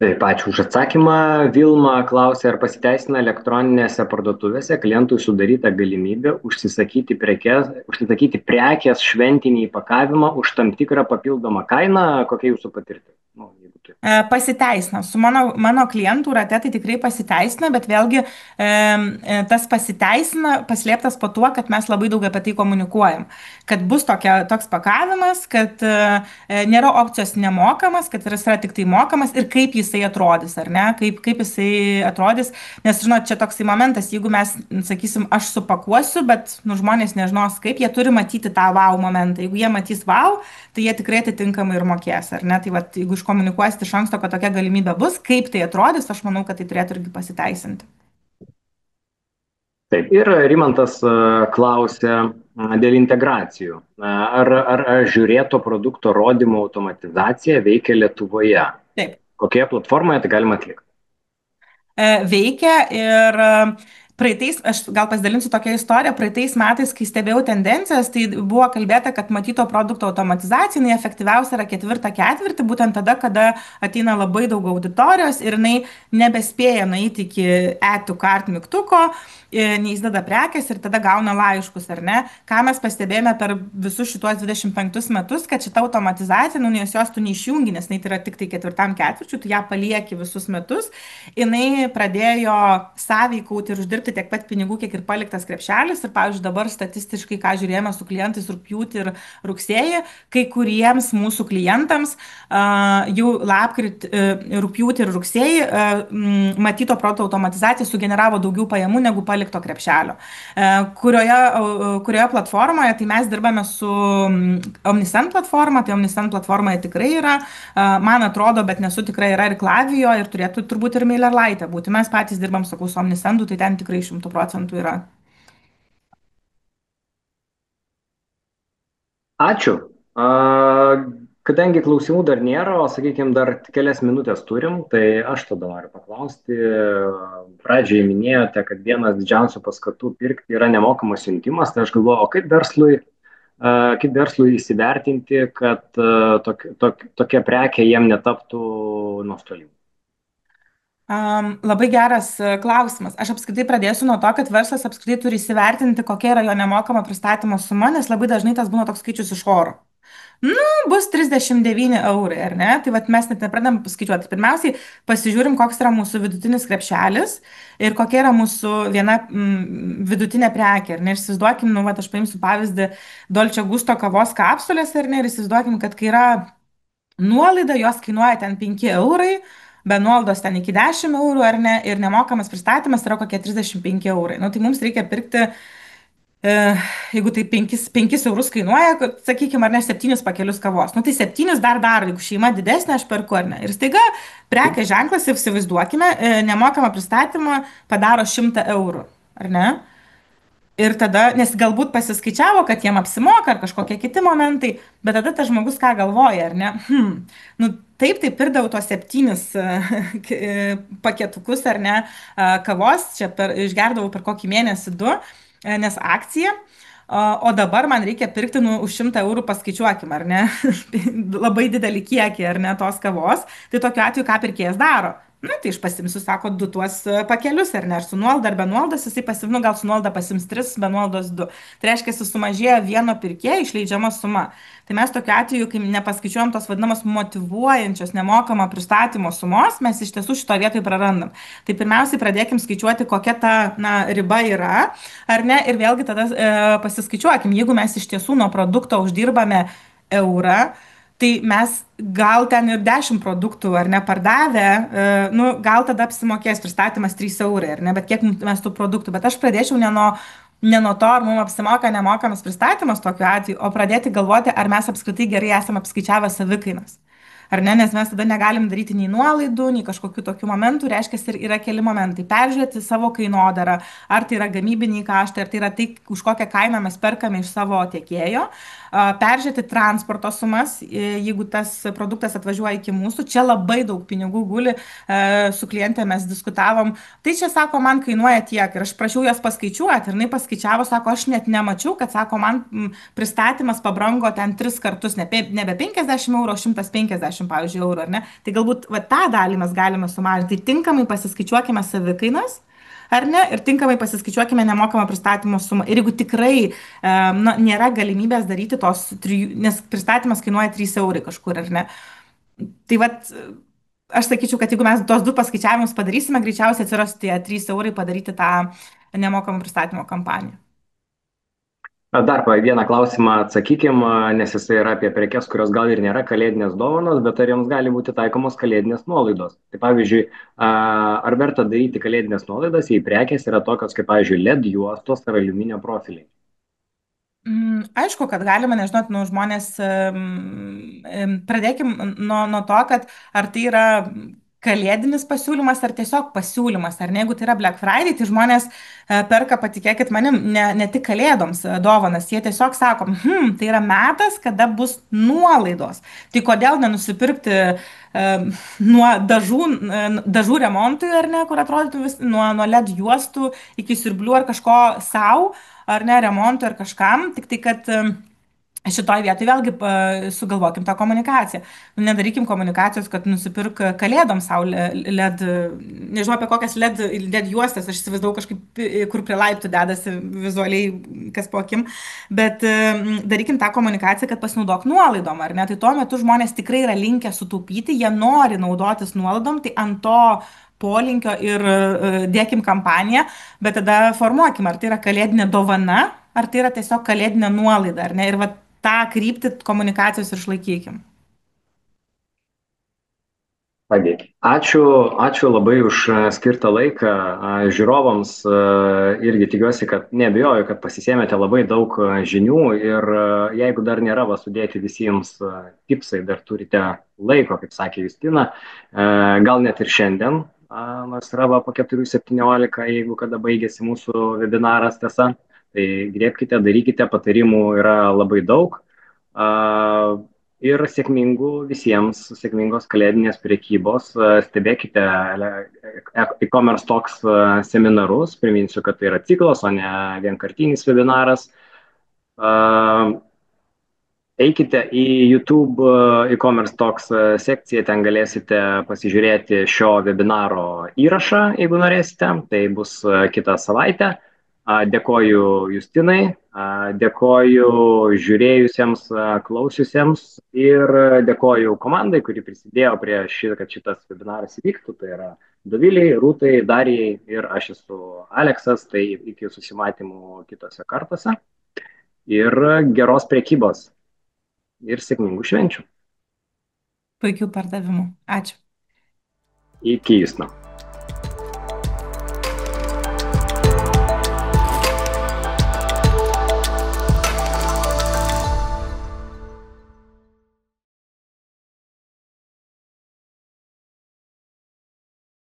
Speaker 1: Taip, ačiū už atsakymą. Vilma klausė, ar pasiteisina elektroninėse parduotuvėse klientui sudaryta galimybė užsisakyti prekės šventinį įpakavimą už tam tikrą papildomą kainą. Kokia jūsų patirtis? Nu, jeigu tai.
Speaker 2: Pasiteisina. Su mano klientų rate tai tikrai pasiteisina, bet vėlgi tas pasiteisina paslėptas po tuo, kad mes labai daug apie tai komunikuojam. Kad bus toks pakavimas, kad nėra opcijos nemokamas, kad jis yra tik tai mokamas ir kaip jisai atrodys, ar ne? Kaip jisai atrodys. Nes, žinot, čia toksai momentas, jeigu mes, sakysim, aš supakuosiu, bet nu, žmonės nežinos kaip, jie turi matyti tą wow momentą. Jeigu jie matys wow, tai jie tikrai atitinkamai ir mokės, ar ne? Tai vat, jeigu iškomunikuosite iš anksto, kad tokia galimybė bus, kaip tai atrodys, aš manau, kad tai turėtų irgi pasiteisinti.
Speaker 1: Taip, ir Rimantas klausė dėl integracijų. Ar žiūrėto produkto rodymo automatizacija veikia Lietuvoje?
Speaker 2: Taip.
Speaker 1: Kokioje platformoje tai galima atlikti?
Speaker 2: Veikia ir praeitais, aš gal pasidalinsiu tokią istoriją, praeitais metais, kai stebėjau tendencijas, tai buvo kalbėta, kad matyto produkto automatizacija, jinai efektyviausia yra ketvirtą ketvirtį, būtent tada, kada ateina labai daug auditorijos ir jinai nebespėja nueiti iki add to cart mygtuko, neįsideda prekės ir tada gauna laiškus, ar ne? Ką mes pastebėjome per visus šituos 25 metus, kad šita automatizacija, nu, nes jos tu neišjungi, nes jinai yra tik tai ketvirtam ketvirčiui, tu ją palieki visus metus, jinai pradėjo sąveikauti ir uždirbti tiek pat pinigų, kiek ir paliktas krepšelis. Ir, pavyzdžiui, dabar statistiškai, ką žiūrėjome su klientais rugpjūtį ir rugsėjį, kai kuriems mūsų klientams jau lapkritį, rugpjūtį ir rugsėjį matyto produkto automatizacija sugeneravo daugiau pajamų negu palikto krepšelio. Kurioje platformoje, tai mes dirbame su Omnisend platforma, tai Omnisend platformoje tikrai yra, man atrodo, bet nesu tikra, yra ir Klavijo ir turėtų turbūt ir MailerLite būti. Mes patys dirbam, sakau, su Omnisendu, tai ten tikrai 100% yra.
Speaker 1: Ačiū. Kadangi klausimų dar nėra, o sakykime, dar kelias minutės turim, tai aš tada noriu paklausti. Pradžioje minėjote, kad vienas didžiausių paskatų pirkti yra nemokamas siuntimas, tai aš galvoju, o kaip verslui įsivertinti, kad tokia prekė jiem netaptų nuostolinga.
Speaker 2: Labai geras klausimas. Aš apskritai pradėsiu nuo to, kad verslas apskritai turi įsivertinti, kokia yra jo nemokama pristatymo suma, nes labai dažnai tas būna toks skaičius iš oro. Nu, bus 39 eurai, ar ne? Tai vat mes net nepradam skaičiuoti. Pirmiausiai pasižiūrim, koks yra mūsų vidutinis krepšelis ir kokia yra mūsų viena vidutinė prekė. Ir įsivaizduokim, nu, vat aš paimsiu pavyzdį Dolce Gusto kavos kapsulės, ar ne? Ir įsivaizduokim, kad kai yra nuolaida, jos kainuoja ten 5 eurai, be nuolaidos ten iki 10 eurų, ar ne? Ir nemokamas pristatymas yra kokie 35 eurai. Nu, tai mums reikia pirkti jeigu tai 5 eurus kainuoja, sakykime, ar ne, 7 pakelius kavos. Nu tai 7 dar daro, jeigu šeima didesnė, aš perku ar ne. Ir staiga prekės ženklas, įsivaizduokime, nemokamą pristatymą padaro 100 eurų, ar ne? Ir tada, nes galbūt pasiskaičiavo, kad jiem apsimoka ar kažkokie kiti momentai, bet tada tas žmogus ką galvoja, ar ne? Nu, taip, tai pirdavau tuos 7 paketukus, ar ne, kavos, čia išgerdavau per kokį mėnesį du, nes akcija. O dabar man reikia pirkti nu, už 100 eurų, paskaičiuokim, ar ne? Labai didelį kiekį, ar ne, tos kavos. Tai tokiu atveju ką pirkėjas daro? Na, tai aš pasimsiu, sako, du tuos pakelius, ar ne, ar su nuolaida, ar be nuolaidos, jisai pasim, nu, gal su nuolaida pasims 3, be nuolaidos 2. Tai reiškia, sumažėja vieno pirkėjo išleidžiama suma. Tai mes tokiu atveju, kai nepaskaičiuojam tos vadinamos motyvuojančios nemokamo pristatymo sumos, mes iš tiesų šito vietoj prarandam. Tai pirmiausiai pradėkim skaičiuoti, kokia ta na, riba yra, ar ne, ir vėlgi tada pasiskaičiuokim, jeigu mes iš tiesų nuo produkto uždirbame eurą, tai mes gal ten ir 10 produktų ar nepardavę, nu, gal tada apsimokės pristatymas 3 eurai, ar ne, bet kiek mes tų produktų. Bet aš pradėčiau ne nuo to, ar mums apsimoka nemokamas pristatymas tokiu atveju, o pradėti galvoti, ar mes apskritai gerai esame apskaičiavę savikainas. Ar ne, nes mes tada negalim daryti nei nuolaidų, nei kažkokių tokių momentų, reiškia, ir yra keli momentai. Peržiūrėti savo kainodarą, ar tai yra gamybiniai kaštai, ar tai yra tai, už kokią kainą mes perkame iš savo tiekėjo. Peržiūrėti transporto sumas, jeigu tas produktas atvažiuoja iki mūsų, čia labai daug pinigų guli, su klientė mes diskutavom, tai čia sako, man kainuoja tiek ir aš prašiau jos paskaičiuoti ir jinai paskaičiavo, sako, aš net nemačiau, kad sako, man pristatymas pabrango ten 3 kartus, nebe 50 eurų, o 150, pavyzdžiui, eurų, ar ne? Tai galbūt va, tą dalį mes galime sumažinti, tai tinkamai pasiskaičiuokime savikainas, ar ne, ir tinkamai pasiskaičiuokime nemokamą pristatymo sumą. Ir jeigu tikrai na, nėra galimybės daryti tos 3, nes pristatymas kainuoja 3 eurai kažkur, ar ne. Tai vat, aš sakyčiau, kad jeigu mes tos 2 paskaičiavimus padarysime, greičiausiai atsiras tie 3 eurai padaryti tą nemokamą pristatymo kampaniją.
Speaker 1: Dar vieną klausimą atsakykim, nes jisai yra apie prekes, kurios gal ir nėra kalėdinės dovanos, bet ar joms gali būti taikomos kalėdinės nuolaidos. Tai pavyzdžiui, ar verta daryti kalėdinės nuolaidas, jei prekės yra tokios kaip, pavyzdžiui, LED juostos ar aliuminio profiliai?
Speaker 2: Aišku, kad galima, nežinot, nu, žmonės, pradėkim nuo to, kad ar tai yra kalėdinis pasiūlymas ar tiesiog pasiūlymas, ar ne, jeigu tai yra Black Friday, tai žmonės perka, patikėkit manim, ne tik kalėdoms dovanas, jie tiesiog sako, tai yra metas, kada bus nuolaidos. Tai kodėl nenusipirkti nuo dažų remontui, ar ne, kur atrodytų nuo LED juostų iki siurblių ar kažko savo, ar ne, remontui ar kažkam, tik tai, kad šitoj vietoj vėlgi sugalvokim tą komunikaciją. Nu, nedarykim komunikacijos, kad nusipirk kalėdom savo LED, nežinau apie kokias LED juostas, aš įsivaizdavau kažkaip, kur prie laiptų dedasi vizualiai, kas po akim, bet darykim tą komunikaciją, kad pasinaudok nuolaidom, ar ne? Tai tuo metu žmonės tikrai yra linkę sutaupyti, jie nori naudotis nuolaidom, tai ant to polinkio ir dėkim kampaniją, bet tada formuokim, ar tai yra kalėdinė dovana, ar tai yra tiesiog kalėdinė nuolaida, ar ne? Ir va tą kryptį komunikacijos ir išlaikykim.
Speaker 1: Kągi, ačiū labai už skirtą laiką. Žiūrovams irgi tikiuosi, kad neabejoju, kad pasisėmėte labai daug žinių ir jeigu dar nėra va sudėti visiems tipsai, dar turite laiko, kaip sakė Justina, gal net ir šiandien, nors yra va po 4:17, jeigu kada baigėsi mūsų webinaras, tiesa. Tai griebkite, darykite, patarimų yra labai daug. ir sėkmingų visiems, sėkmingos kalėdinės prekybos. Stebėkite e-commerce talks seminarus. Priminsiu, kad tai yra ciklas, o ne vienkartinis webinaras. Eikite į YouTube e-commerce talks sekciją, ten galėsite pasižiūrėti šio webinaro įrašą, jeigu norėsite. Tai bus kitą savaitę. Dėkoju Justinai, dėkoju žiūrėjusiems, klausiusiems ir dėkoju komandai, kuri prisidėjo prie kad šitas webinaras įvyktų. Tai yra Doviliai, Rūtai, Darijai ir aš esu Aleksas. Tai iki susimatymų kitose kartose ir geros prekybos ir sėkmingų švenčių.
Speaker 2: Puikių pardavimų. Ačiū.
Speaker 1: Iki Justina.